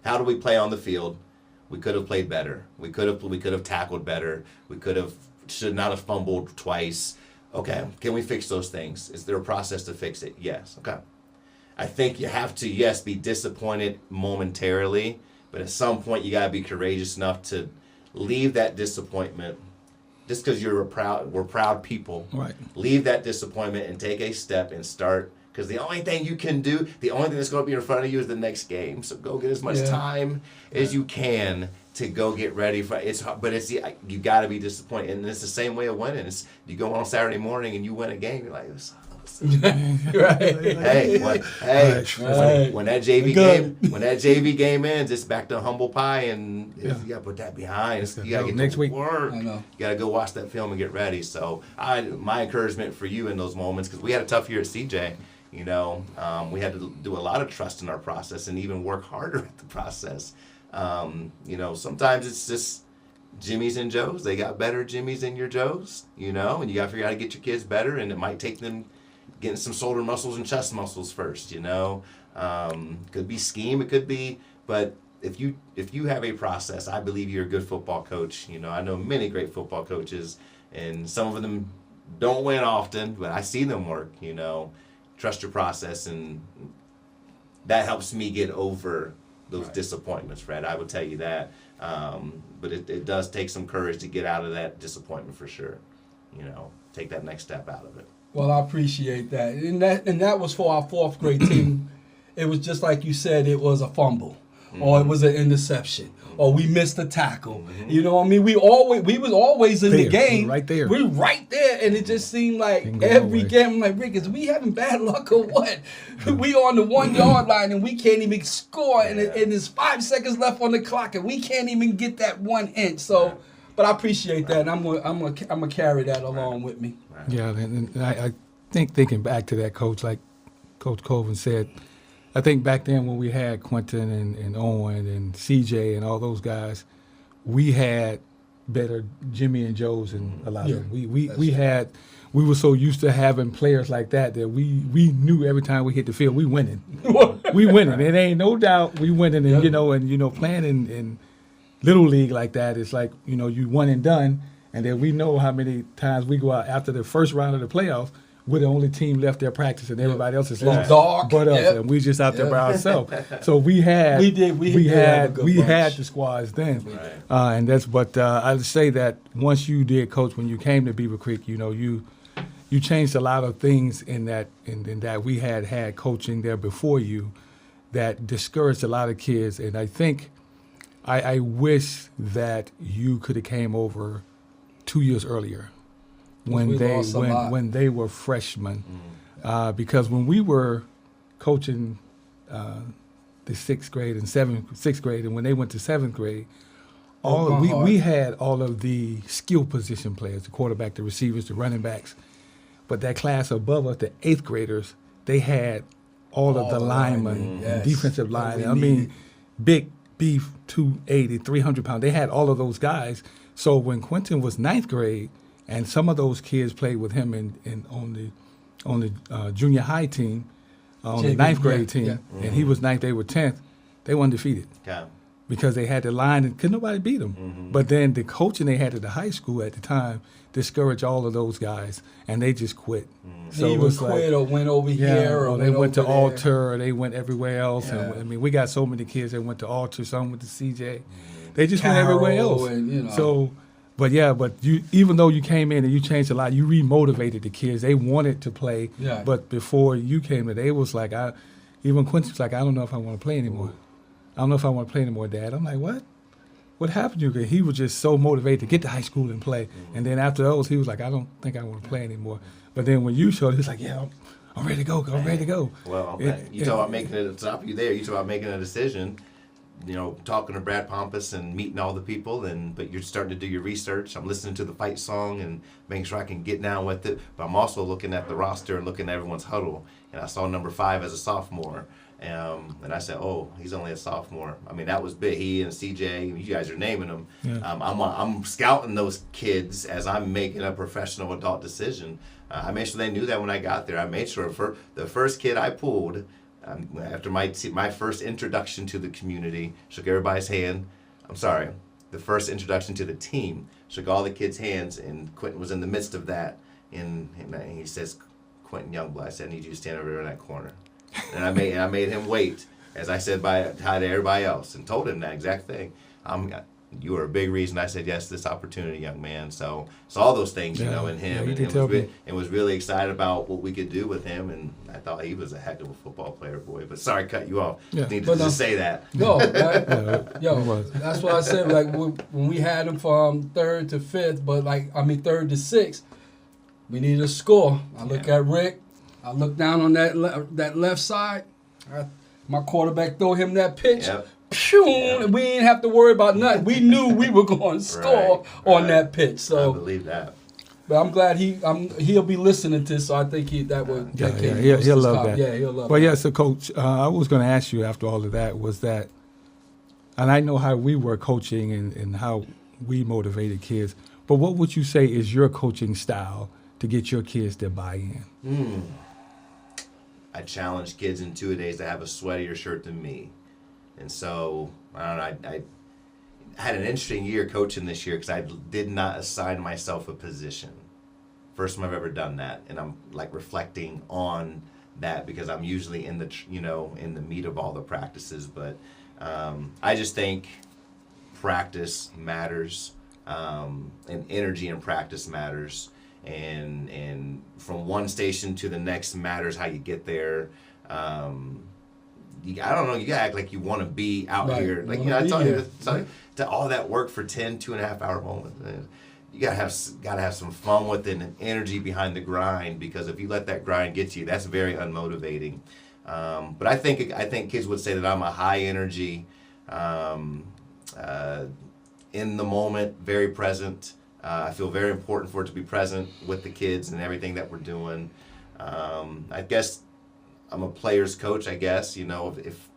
How do we play on the field? We could have played better. We could have tackled better. We should not have fumbled twice. Okay. Can we fix those things? Is there a process to fix it? Yes. Okay. I think you have to, yes, be disappointed momentarily, but at some point you got to be courageous enough to leave that disappointment. Just because we're proud people. Right. Leave that disappointment and take a step and start. Because the only thing you can do, the only thing that's going to be in front of you is the next game. So go get as much time as you can to go get ready for it. But you got to be disappointed, and it's the same way of winning. You go on Saturday morning and you win a game. You're like, right. When that JV game ends, it's back to humble pie, and you got to put that behind. You got to get next week. Work. You got to go watch that film and get ready. So my encouragement for you in those moments, because we had a tough year at CJ. We had to do a lot of trust in our process and even work harder at the process. Sometimes it's just Jimmys and Joes. They got better Jimmys than your Joes, and you got to figure out how to get your kids better, and it might take them getting some shoulder muscles and chest muscles first, Could be scheme, it could be, but if you have a process, I believe you're a good football coach. I know many great football coaches, and some of them don't win often, but I see them work, Trust your process, and that helps me get over those disappointments, Fred. I would tell you that. But it does take some courage to get out of that disappointment for sure. Take that next step out of it. Well, I appreciate that. And that was for our fourth grade team. It was just like you said, it was a fumble, or it was an interception, or we missed a tackle. You know what I mean? We was always in the game. Right there. We right there, and it just seemed like every game, I'm like, Rick, is we having bad luck or what? We on the 1 yard line, and we can't even score, and there's 5 seconds left on the clock, and we can't even get that 1 inch. So, but I appreciate that, and I'm gonna carry that along with me. Yeah, and I think thinking back to that, Coach, like Coach Colvin said, I think back then when we had Quentin and Owen and CJ and all those guys, we had better Jimmy and Joes than a lot of them. We were so used to having players like that we knew every time we hit the field we winning. We winning. It ain't no doubt we winning, and playing in Little League like that, it's like, you one and done, and then we know how many times we go out after the first round of the playoffs. We're the only team left there practicing. Everybody else is lost, but us, and we just out there by ourselves. So we had the squads then, and that's. But I would say that once you did, Coach, when you came to Beaver Creek, you changed a lot of things in that we had coaching there before you that discouraged a lot of kids, and I think I wish that you could have came over 2 years earlier. When they were freshmen, because when we were coaching the sixth grade, and when they went to seventh grade, we had all of the skill position players, the quarterback, the receivers, the running backs, but that class above us, the eighth graders, they had all of the linemen, defensive linemen. I mean, big beef, 280, 300 pounds. They had all of those guys. So when Quentin was ninth grade. And some of those kids played with him on the junior high team, on the ninth grade team, and he was ninth, they were 10th. They were undefeated because they had the line and could nobody beat them. But then the coaching they had at the high school at the time discouraged all of those guys, and they just quit. So they would quit or went over here, or they went to Alter, or they went everywhere else. Yeah. And we got so many kids that went to Alter, some went to CJ. They just went everywhere else. So. But you, even though you came in and you changed a lot, you remotivated the kids. They wanted to play, but before you came in, they was like, even Quincy was like, I don't know if I want to play anymore. I don't know if I want to play anymore, Dad. I'm like, what? What happened to you? 'Cause he was just so motivated to get to high school and play. And then after those, he was like, I don't think I want to play anymore. But then when you showed, he was like, yeah, I'm ready to go. I'm ready to go. Well, you talk about making it, stop you there. You talk about making a decision. You know, talking to Brad Pompous and meeting all the people, but you're starting to do your research. I'm listening to the fight song and making sure I can get down with it. But I'm also looking at the roster and looking at everyone's huddle. And I saw number 5 as a sophomore. And I said, oh, he's only a sophomore. I mean, that was big. He and CJ, you guys are naming them. Yeah. I'm scouting those kids as I'm making a professional adult decision. I made sure they knew that when I got there. I made sure for the first kid I pulled, after my first introduction to the community, shook everybody's hand. I'm sorry, the first introduction to the team, shook all the kids' hands, and Quentin was in the midst of that. And he says, Quentin Youngblood, I said, I need you to stand over there in that corner. And I made him wait, as I said hi to everybody else, and told him that exact thing. You were a big reason I said yes to this opportunity, young man. So all those things, you know, in him, and was really excited about what we could do with him. And I thought he was a heck of a football player, boy. But sorry, cut you off. Yeah. Need to just say that. No, right? Yo, that's what I said. Like when we had him from 3rd to 5th, but 3rd to 6th, we needed a score. I look at Rick. I look down on that left side. My quarterback throw him that pitch. Yep. Pew, and we didn't have to worry about nothing. We knew we were going to score on that pitch. So I believe that. But I'm glad he'll be listening to this, so I think he'll love that. Yeah, he'll love. Well, yeah. So, Coach, I was going to ask you after all of that and I know how we were coaching and how we motivated kids. But what would you say is your coaching style to get your kids to buy in? I challenge kids in 2-a-days to have a sweatier shirt than me. And so, I don't know, I had an interesting year coaching this year because I did not assign myself a position. First time I've ever done that. And I'm reflecting on that because I'm usually in the meat of all the practices. But I just think practice matters, and energy in practice matters. And from one station to the next matters how you get there. I don't know, you gotta act like you want to be out here. I tell you, to all that work for 2.5 hour moments. You gotta have some fun with it and energy behind the grind, because if you let that grind get you, that's very unmotivating. But I think kids would say that I'm a high energy, in the moment, very present. I feel very important for it to be present with the kids and everything that we're doing. I guess I'm a player's coach, I guess, if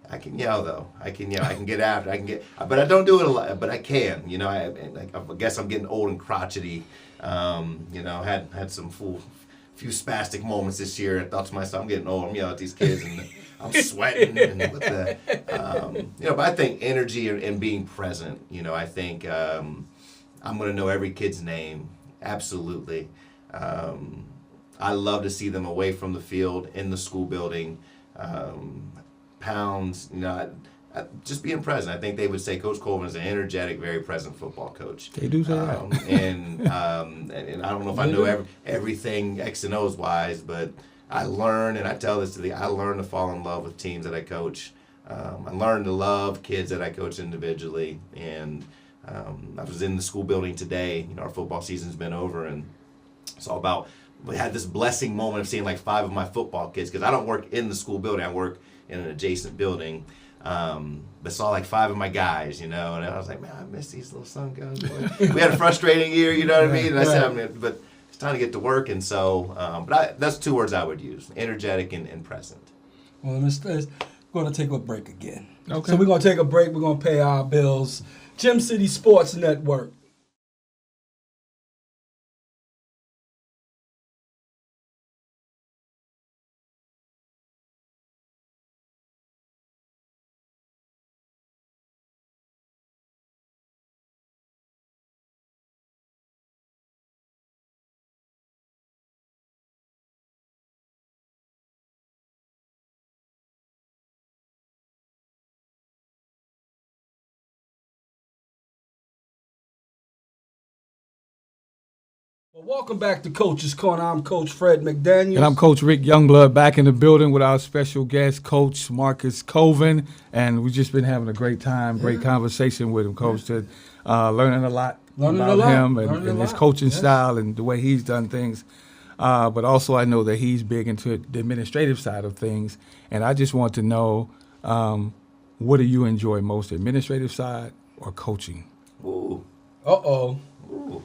I can yell though. I can get after, but I don't do it a lot, but I can, I guess I'm getting old and crotchety. Had some few spastic moments this year. I thought to myself, I'm getting old, I'm yelling at these kids and I'm sweating but I think energy and being present, I think, I'm going to know every kid's name. Absolutely. I love to see them away from the field, in the school building, pounds, just being present. I think they would say Coach Colvin is an energetic, very present football coach. They do say that. And I don't know if I know everything X and O's wise, but I learn, and I tell this I learn to fall in love with teams that I coach. I learn to love kids that I coach individually. And I was in the school building today. Our football season's been over, and it's all about. We had this blessing moment of seeing 5 of my football kids, because I don't work in the school building. I work in an adjacent building. But saw 5 of my guys, and I was like, man, I miss these little sun guns. We had a frustrating year, you know what I mean? And I said, but it's time to get to work. And so, that's 2 words I would use: energetic and present. Well, we're going to take a break again. Okay. So we're going to take a break. We're going to pay our bills. Gym City Sports Network. Well, welcome back to Coach's Corner. I'm Coach Fred McDaniels. And I'm Coach Rick Youngblood, back in the building with our special guest, Coach Marcus Coven. And we've just been having a great time, great conversation with him, Coach. Learning a lot about him and his coaching style and the way he's done things. But also I know that he's big into the administrative side of things. And I just want to know, what do you enjoy most, the administrative side or coaching? Ooh. Uh-oh. Ooh.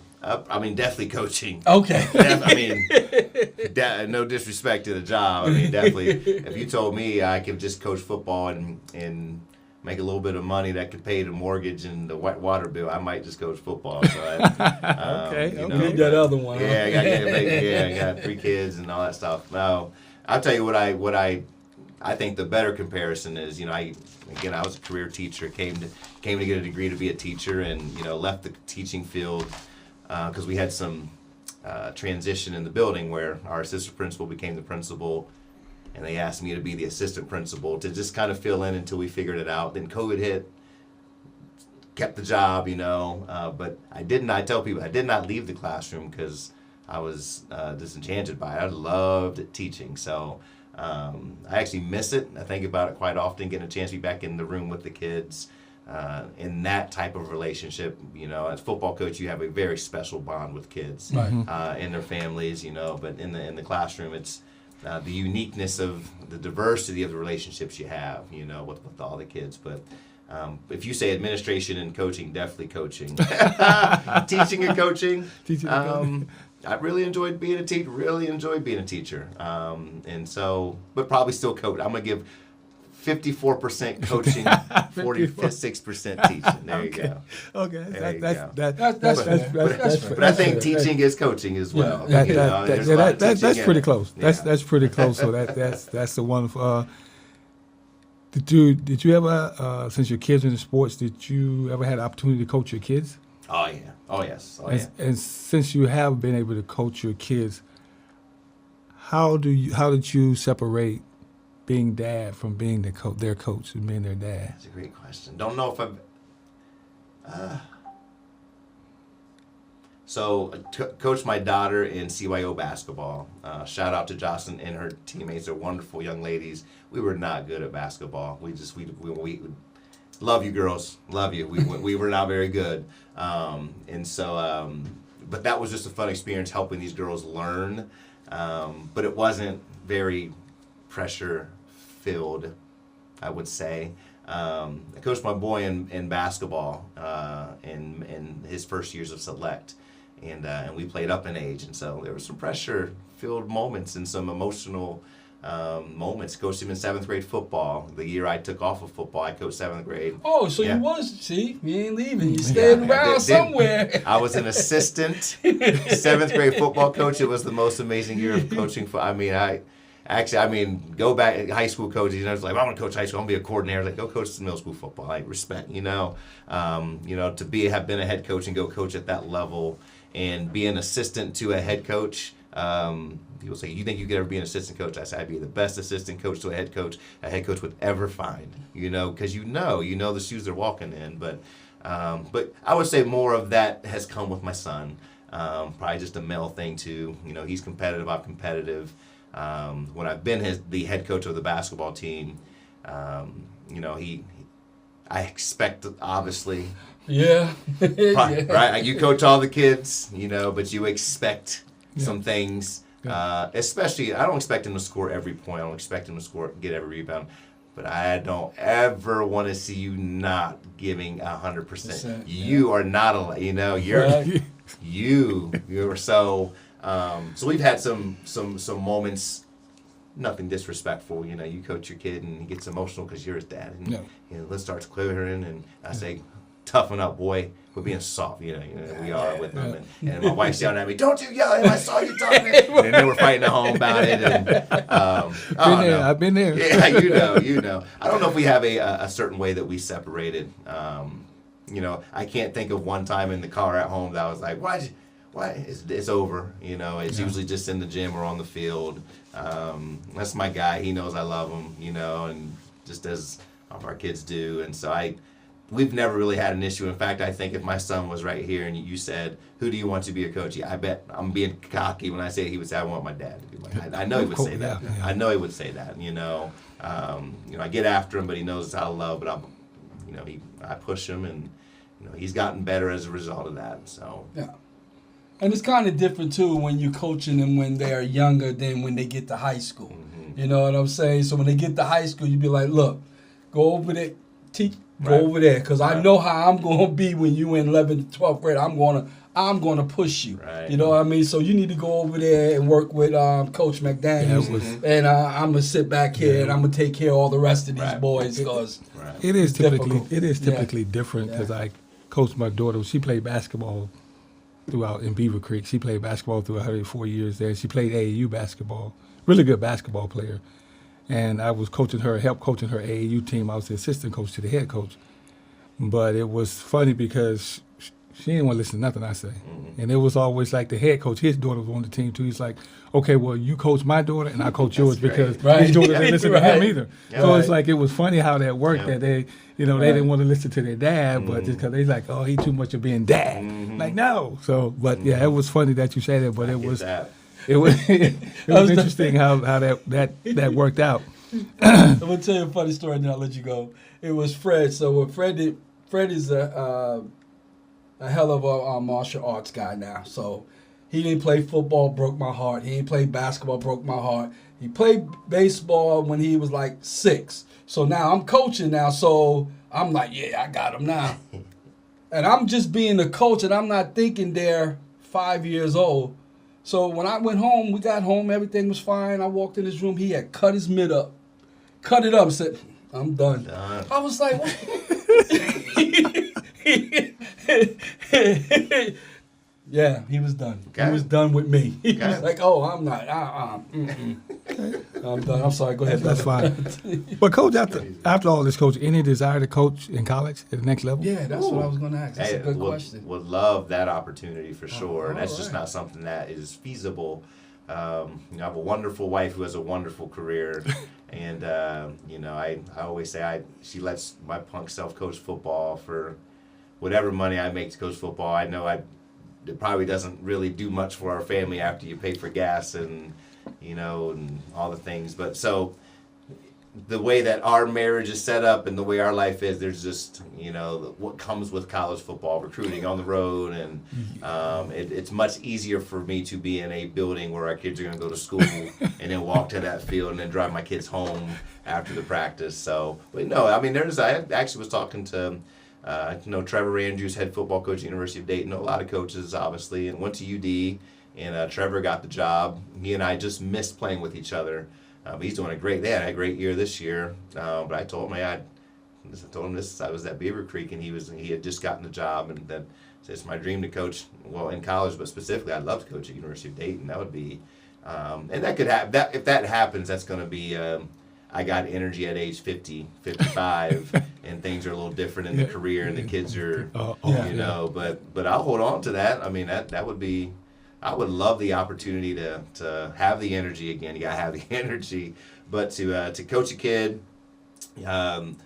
I mean, definitely coaching. Okay. I mean, no disrespect to the job. I mean, definitely. If you told me I could just coach football and make a little bit of money that could pay the mortgage and the water bill, I might just coach football. So Okay. You need that other one. Yeah, Huh? I got 3 kids and all that stuff. No, I'll tell you what I think the better comparison is. I was a career teacher, came to get a degree to be a teacher, and left the teaching field because we had some transition in the building where our assistant principal became the principal, and they asked me to be the assistant principal to just kind of fill in until we figured it out. Then COVID hit, kept the job, but I tell people I did not leave the classroom because I was disenchanted by it. I loved teaching, so I actually miss it. I think about it quite often, getting a chance to be back in the room with the kids. In that type of relationship, as football coach, you have a very special bond with kids and their families, but in the classroom, it's the uniqueness of the diversity of the relationships you have, with all the kids. But if you say administration and coaching, definitely coaching. Teaching and coaching. I really enjoyed being a teacher. Really enjoyed being a teacher. But probably still coach. I'm gonna give 54% coaching, 46% teaching. There you go. Okay, But I think teaching is coaching as well. That's pretty close. Yeah. That's pretty close. So that's the one. Did you ever, since your kids are in sports, did you ever had the opportunity to coach your kids? Oh yeah. Oh yes. Oh yeah. And since you have been able to coach your kids, how did you separate being dad from being their coach and being their dad? That's a great question. Don't know if I've. So coached my daughter in CYO basketball. Shout out to Jocelyn and her teammates. They're wonderful young ladies. We were not good at basketball. We love you girls. Love you. We were not very good. But that was just a fun experience helping these girls learn. But it wasn't very pressure filled, I would say. I coached my boy in basketball in his first years of select, and we played up in age, and so there were some pressure filled moments and some emotional moments. Coached him in 7th grade football. The year I took off of football, I coached 7th grade. Oh, so you ain't leaving. You staying around somewhere. I was an assistant 7th grade football coach. It was the most amazing year of coaching. Go back high school coaches. I was like, I'm gonna coach high school. I'm gonna be a coordinator. Like, go coach some middle school football. Like, respect. To have been a head coach and go coach at that level, and be an assistant to a head coach. People say, you think you could ever be an assistant coach? I say, I'd be the best assistant coach to a head coach would ever find. Because the shoes they're walking in. But I would say more of that has come with my son. Probably just a male thing too. He's competitive. I'm competitive. When I've been the head coach of the basketball team, I expect, obviously. Yeah. Right? You coach all the kids, but you expect some things. Especially, I don't expect him to score every point. I don't expect him to get every rebound. But I don't ever want to see you not giving 100%. You are not allowed. You're so. So we've had some moments. Nothing disrespectful. You coach your kid and he gets emotional because you're his dad, and Liz starts clearing, and I say, "Toughen up, boy. We're being soft." We are with them, and my wife's yelling at me, "Don't you yell at him! I saw you talking." And then we're fighting at home about it. And I've been there. Yeah, you know. I don't know if we have a certain way that we separated. I can't think of one time in the car at home that I was like, "Why? It's over." It's usually just in the gym or on the field. That's my guy. He knows I love him. And just as all of our kids do. And so we've never really had an issue. In fact, I think if my son was right here and you said, "Who do you want to be your coach?" I bet I'm being cocky when I say he would say, "I want my dad to be my." I know he would say that. Yeah. I know he would say that. I get after him, but he knows it's out of love. But I push him, and he's gotten better as a result of that. So Yeah. And it's kind of different, too, when you're coaching them when they're younger than when they get to high school. Mm-hmm. You know what I'm saying? So when they get to high school, you be like, look, go over there, go Right. over there. Because I Right. know how I'm going to be when you in 11th, 12th grade. I'm going to push you. Right. You know what I mean? So you need to go over there and work with Coach McDaniels. And I'm going to sit back here and I'm going to take care of all the rest of these Right. boys. Cause right. It is difficult. typically different because I coached my daughter. She played basketball throughout in Beaver Creek. She played basketball throughout her 4 years there. She played AAU basketball. Really good basketball player. And I was helped coaching her AAU team. I was the assistant coach to the head coach. But it was funny because she didn't want to listen to nothing I say. Mm-hmm. And it was always like the head coach, his daughter was on the team too. He's like, okay, well, you coach my daughter and I coach yours great. because Right. his daughter didn't listen to him Right. either. Yeah. So it's Right. like it was funny how that worked, Yeah. that they, they Right. didn't want to listen to their dad, but just because they like, oh, he too much of being dad. Mm-hmm. Like, no. So, but yeah, it was funny that you said that, but it Get was that. it was interesting how that worked out. I'm gonna tell you a funny story, and then I'll let you go. It was Fred. So what Fred is a hell of a martial arts guy now. So he didn't play football, broke my heart. He didn't play basketball, broke my heart. He played baseball when he was like 6. So now I'm coaching now. So I'm like, yeah, I got him now. And I'm just being the coach, and I'm not thinking they're 5 years old. So when I went home, we got home, everything was fine. I walked in his room, he had cut his mitt up. Cut it up, said, I'm done. Done. I was like, what? Yeah, he was done. Okay. He was done with me. He was Okay. like, oh, I'm not. I'm done. I'm sorry. Go ahead. That's fine. But coach, after all this, coach, any desire to coach in college at the next level? Yeah, that's what I was going to ask. That's a good question. Would love that opportunity for sure. And that's all just right. not something that is feasible. I have a wonderful wife who has a wonderful career. And, I always say she lets my punk self coach football for whatever money I make to coach football. I know it probably doesn't really do much for our family after you pay for gas and all the things. But so the way that our marriage is set up and the way our life is, there's just, what comes with college football, recruiting on the road. And it's much easier for me to be in a building where our kids are going to go to school and then walk to that field and then drive my kids home after the practice. So, but no, I mean, I actually was talking to, Trevor Andrews, head football coach at the University of Dayton, a lot of coaches, obviously, and went to UD. And Trevor got the job. He and I just missed playing with each other. But he's doing they had a great year this year. But I told him, I was at Beaver Creek, and he had just gotten the job, and that it's my dream to coach, well, in college, but specifically, I'd love to coach at University of Dayton. That would be, and that could happen. If that happens, that's going to be. I got energy at age 50, 55, and things are a little different in the career, and the kids are, But I'll hold on to that. I mean, that would be. I would love the opportunity to have the energy again. You gotta have the energy, but to coach a kid, and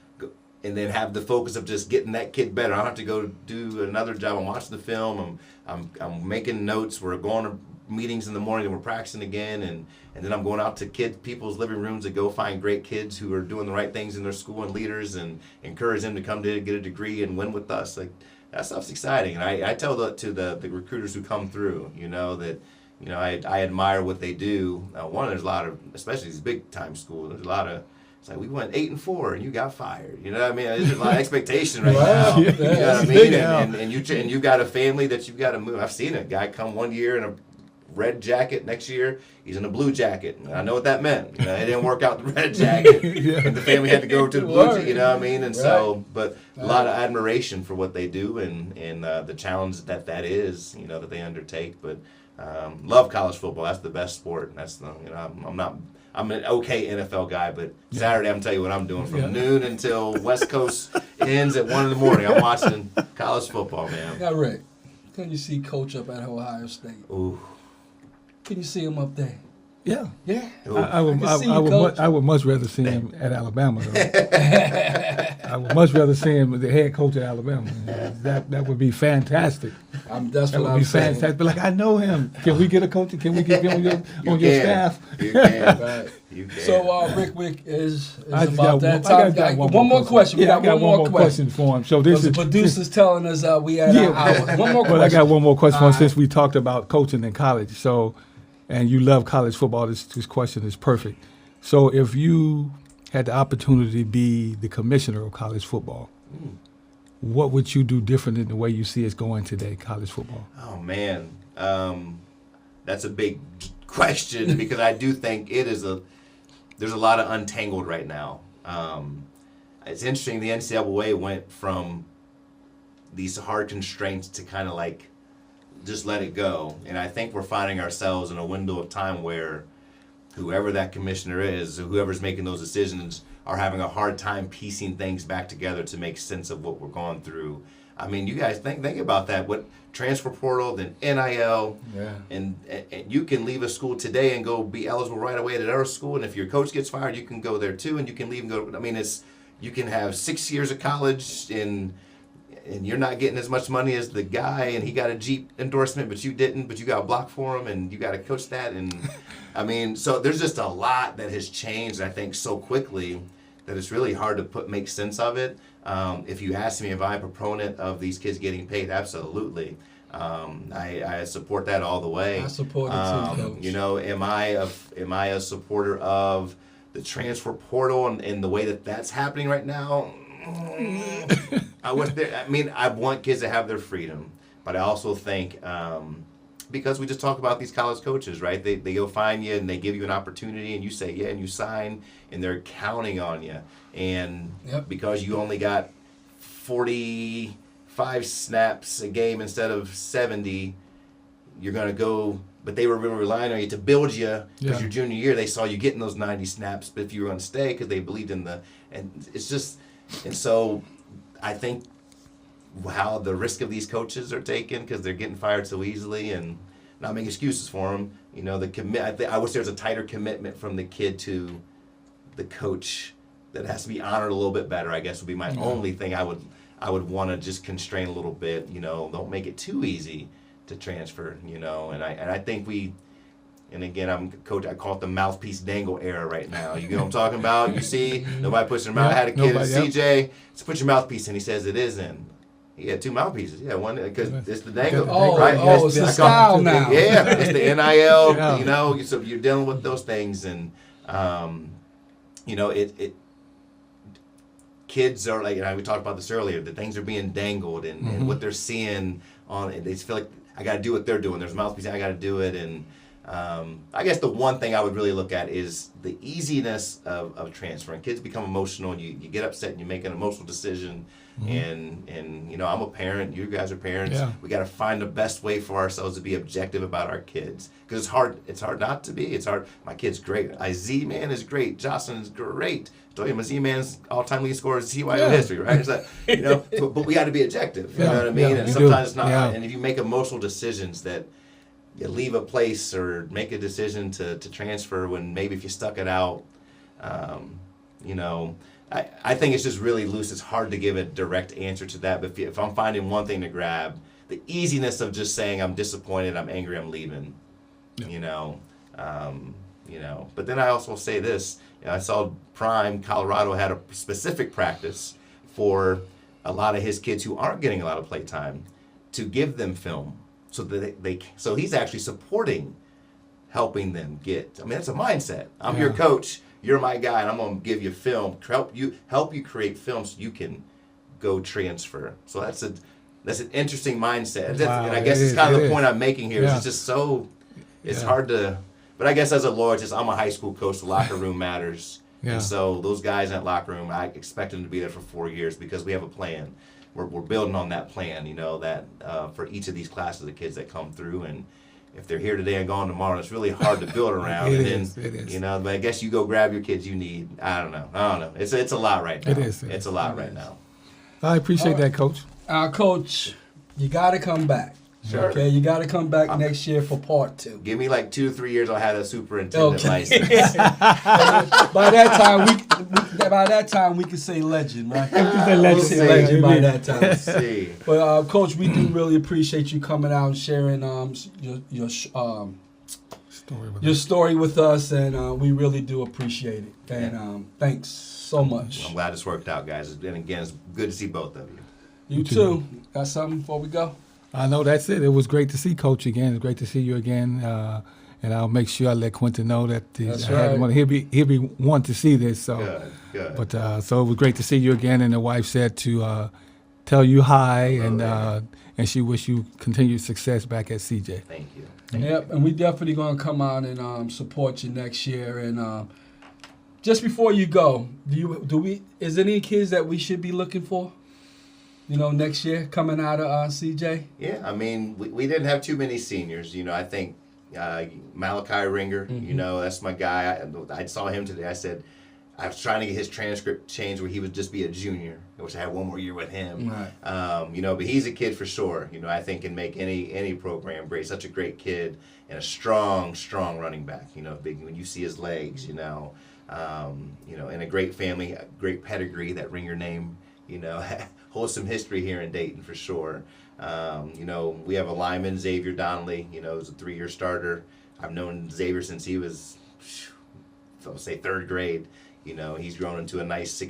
then have the focus of just getting that kid better. I don't have to go do another job. I'm watching the film. I'm making notes. We're going to meetings in the morning and we're practicing again, and then I'm going out to people's living rooms to go find great kids who are doing the right things in their school and leaders, and encourage them to come to get a degree and win with us. Like, that stuff's exciting, and I tell that to the recruiters who come through, I admire what they do. One, there's a lot of, especially these big time schools, there's a lot of, it's like, we went 8-4 and you got fired. You know what I mean? There's a lot of expectation right Wow. now. Yeah, You know what I that's mean? big And you got a family that you've got to move. I've seen a guy come one year in a red jacket, next year he's in a blue jacket. And I know what that meant. It didn't work out the red jacket, and the family had to go to the blue jacket. You know what I mean? And so, but a lot of admiration for what they do and the challenge that is, that they undertake. But love college football. That's the best sport. That's the I'm an okay NFL guy, but Saturday I'm telling you what I'm doing from noon until West Coast ends at 1 a.m. I'm watching college football, man. Now, Rick, can you see Coach up at Ohio State? Ooh. Can you see him up there? Yeah. Yeah. I would, can see you, Coach. I would much rather see him at Alabama. Though. I would much rather see him as the head coach at Alabama. That would be fantastic. That's That what would I'm be saying. fantastic. But like, I know him. Can we get a coach? Can we get him on your staff? You can. Right. You can. So Rick Wick is I just about that time. got One more question. We Yeah, I got one more question. question for him. So this The is producer's telling us we had an hour. One more question. Well, I got one more question for him All since we talked about coaching in college. So, and you love college football. This question is perfect. So, if you had the opportunity to be the commissioner of college football, what would you do different in the way you see it's going today, college football? Oh man, that's a big question because I do think there's a lot of untangled right now. It's interesting. The NCAA went from these hard constraints to kind of like just let it go, and I think we're finding ourselves in a window of time where whoever that commissioner is, or whoever's making those decisions, are having a hard time piecing things back together to make sense of what we're going through. I mean, you guys think about that. What transfer portal, then NIL, Yeah. and you can leave a school today and go be eligible right away at another school. And if your coach gets fired, you can go there too, and you can leave and go. I mean, you can have 6 years of college and you're not getting as much money as the guy, and he got a Jeep endorsement, but you didn't, but you got a block for him, and you got to coach that. And I mean, so there's just a lot that has changed, I think, so quickly that it's really hard to make sense of it. If you ask me if I'm a proponent of these kids getting paid, absolutely. I support that all the way. I support it too, Coach. You know, am I a supporter of the transfer portal and the way that that's happening right now? I want kids to have their freedom, but I also think because we just talk about these college coaches, right? They go find you and they give you an opportunity, and you say yeah, and you sign, and they're counting on you. And because you only got 45 snaps a game instead of 70, you're gonna go. But they were really relying on you to build you because your junior year they saw you getting those 90 snaps. But if you were going to stay, because they believed in and it's just. And so I think how the risk of these coaches are taken because they're getting fired so easily, and not make excuses for them. You know, I wish there was a tighter commitment from the kid to the coach that has to be honored a little bit better, I guess would be my only thing I would want to just constrain a little bit. You know, don't make it too easy to transfer, you know. And I think and again, I call it the mouthpiece dangle era right now. You know what I'm talking about? You see, nobody puts their mouth. I had a kid at CJ, so put your mouthpiece in. He says it is in. He had two mouthpieces. Yeah, one because it's the dangle. Right? It's the style now. Yeah, it's the NIL. You know, so you're dealing with those things, and you know, it. Kids are like, we talked about this earlier. The things are being dangled, and what they're seeing on. They feel like I got to do what they're doing. There's a mouthpiece. I got to do it, and. I guess the one thing I would really look at is the easiness of transferring. Kids become emotional, and you get upset, and you make an emotional decision. And you know, I'm a parent. You guys are parents. Yeah. We got to find the best way for ourselves to be objective about our kids, because it's hard. It's hard not to be. It's hard. My kid's great. Z man is great. Jocelyn is great. I told you, my Z man's all-time leading scorer is CYO history, right? It's like, you know, but we got to be objective. You know what I mean? And sometimes it's not. And if you make emotional decisions that you leave a place or make a decision to transfer when maybe if you stuck it out, you know, I think it's just really loose. It's hard to give a direct answer to that. But if I'm finding one thing to grab, the easiness of just saying I'm disappointed, I'm angry, I'm leaving, you know. But then I also say this. You know, I saw Prime, Colorado had a specific practice for a lot of his kids who aren't getting a lot of play time to give them film. So that so he's actually supporting, helping them get. I mean, that's a mindset. I'm your coach. You're my guy, and I'm going to give you film, help you create film so you can go transfer. So that's an interesting mindset. Wow, and I guess it's kind of the point I'm making here. Is it's just so it's hard to. But I guess as a lawyer, I'm a high school coach. The locker room matters, and so those guys in that locker room, I expect them to be there for 4 years because we have a plan. We're building on that plan, you know, that for each of these classes of kids that come through, and if they're here today and gone tomorrow, it's really hard to build around. It is. You know, but I guess you go grab your kids you need. I don't know. It's a lot right now. It's a lot right now. I appreciate that, Coach. Coach, you got to come back. Sure. Okay, you got to come back next year for part 2. Give me like 2 to 3 years. I'll have a superintendent Okay. license. By that time, we can say legend, right? say legend. We'll say legend by that time. Let's see. But Coach, we do really appreciate you coming out and sharing your story with us, and we really do appreciate it. And thanks so much. I'm glad this worked out, guys. And again, it's good to see both of you. You too. Got something before we go? I know that's it. It was great to see Coach again. It's great to see you again. And I'll make sure I let Quentin know that That's I had right. one. He'll be wanting to see this. So, Good. but so it was great to see you again. And the wife said to tell you hi, and she wish you continued success back at CJ. Thank you. Yep, and we definitely gonna come out and support you next year. And just before you go, is there any kids that we should be looking for? Next year coming out of CJ. Yeah, I mean, we didn't have too many seniors. I think Malachi Ringer, that's my guy. I saw him today. I said, I was trying to get his transcript changed where he would just be a junior. I wish I had one more year with him. Right. But he's a kid for sure. I think can make any program great. Such a great kid and a strong running back. Big when you see his legs. In a great family, a great pedigree. That Ringer name, holds some history here in Dayton for sure. We have a lineman, Xavier Donnelly. Who's a 3-year starter. I've known Xavier since he was, I'll say, 3rd grade. He's grown into a nice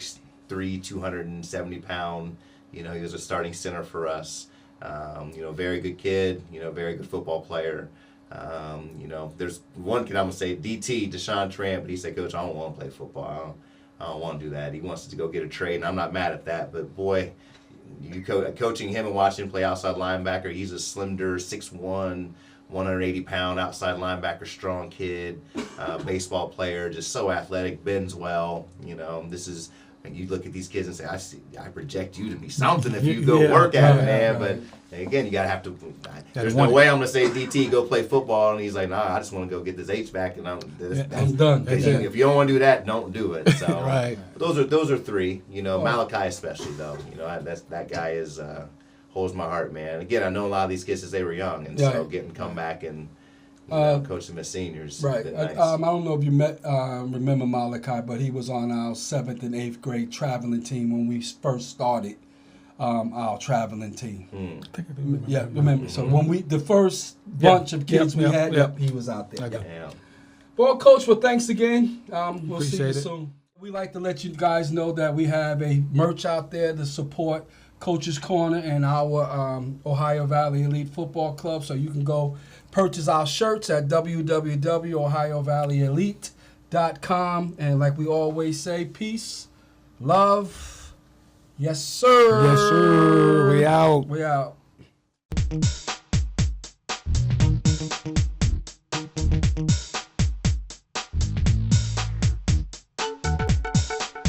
6'3", 270 pound. He was a starting center for us. Very good kid. Very good football player. There's one kid I'm gonna say, DT, Deshaun Tramp, but he said, Coach, I don't want to play football. I don't want to do that. He wants to go get a trade, and I'm not mad at that. But boy, coaching him and watching him play outside linebacker, he's a slender 6'1", 180 pound outside linebacker, strong kid, baseball player, just so athletic, bends well. This is. And you look at these kids and say, I project you to be something if you go work at it, man. Right. But again, you gotta have to. There's no way I'm gonna say DT go play football, and he's like, nah, I just want to go get this H back, and I'm done. If you don't want to do that, don't do it. So Right. Those are 3. Malachi especially though. That guy is holds my heart, man. Again, I know a lot of these kids since they were young, and so getting to come back and. Coach them as seniors. Right. Nice. I don't know if you remember Malachi, but he was on our 7th and 8th grade traveling team when we first started our traveling team. Yeah, remember. So when the first bunch of kids we had, he was out there. Yeah. Well, Coach, thanks again. We'll see you Appreciate it. soon. We like to let you guys know that we have a merch out there to support Coach's Corner and our Ohio Valley Elite Football Club. So you can go purchase our shirts at www.OhioValleyElite.com. And like we always say, peace, love, yes, sir. Yes, sir. We out. We out.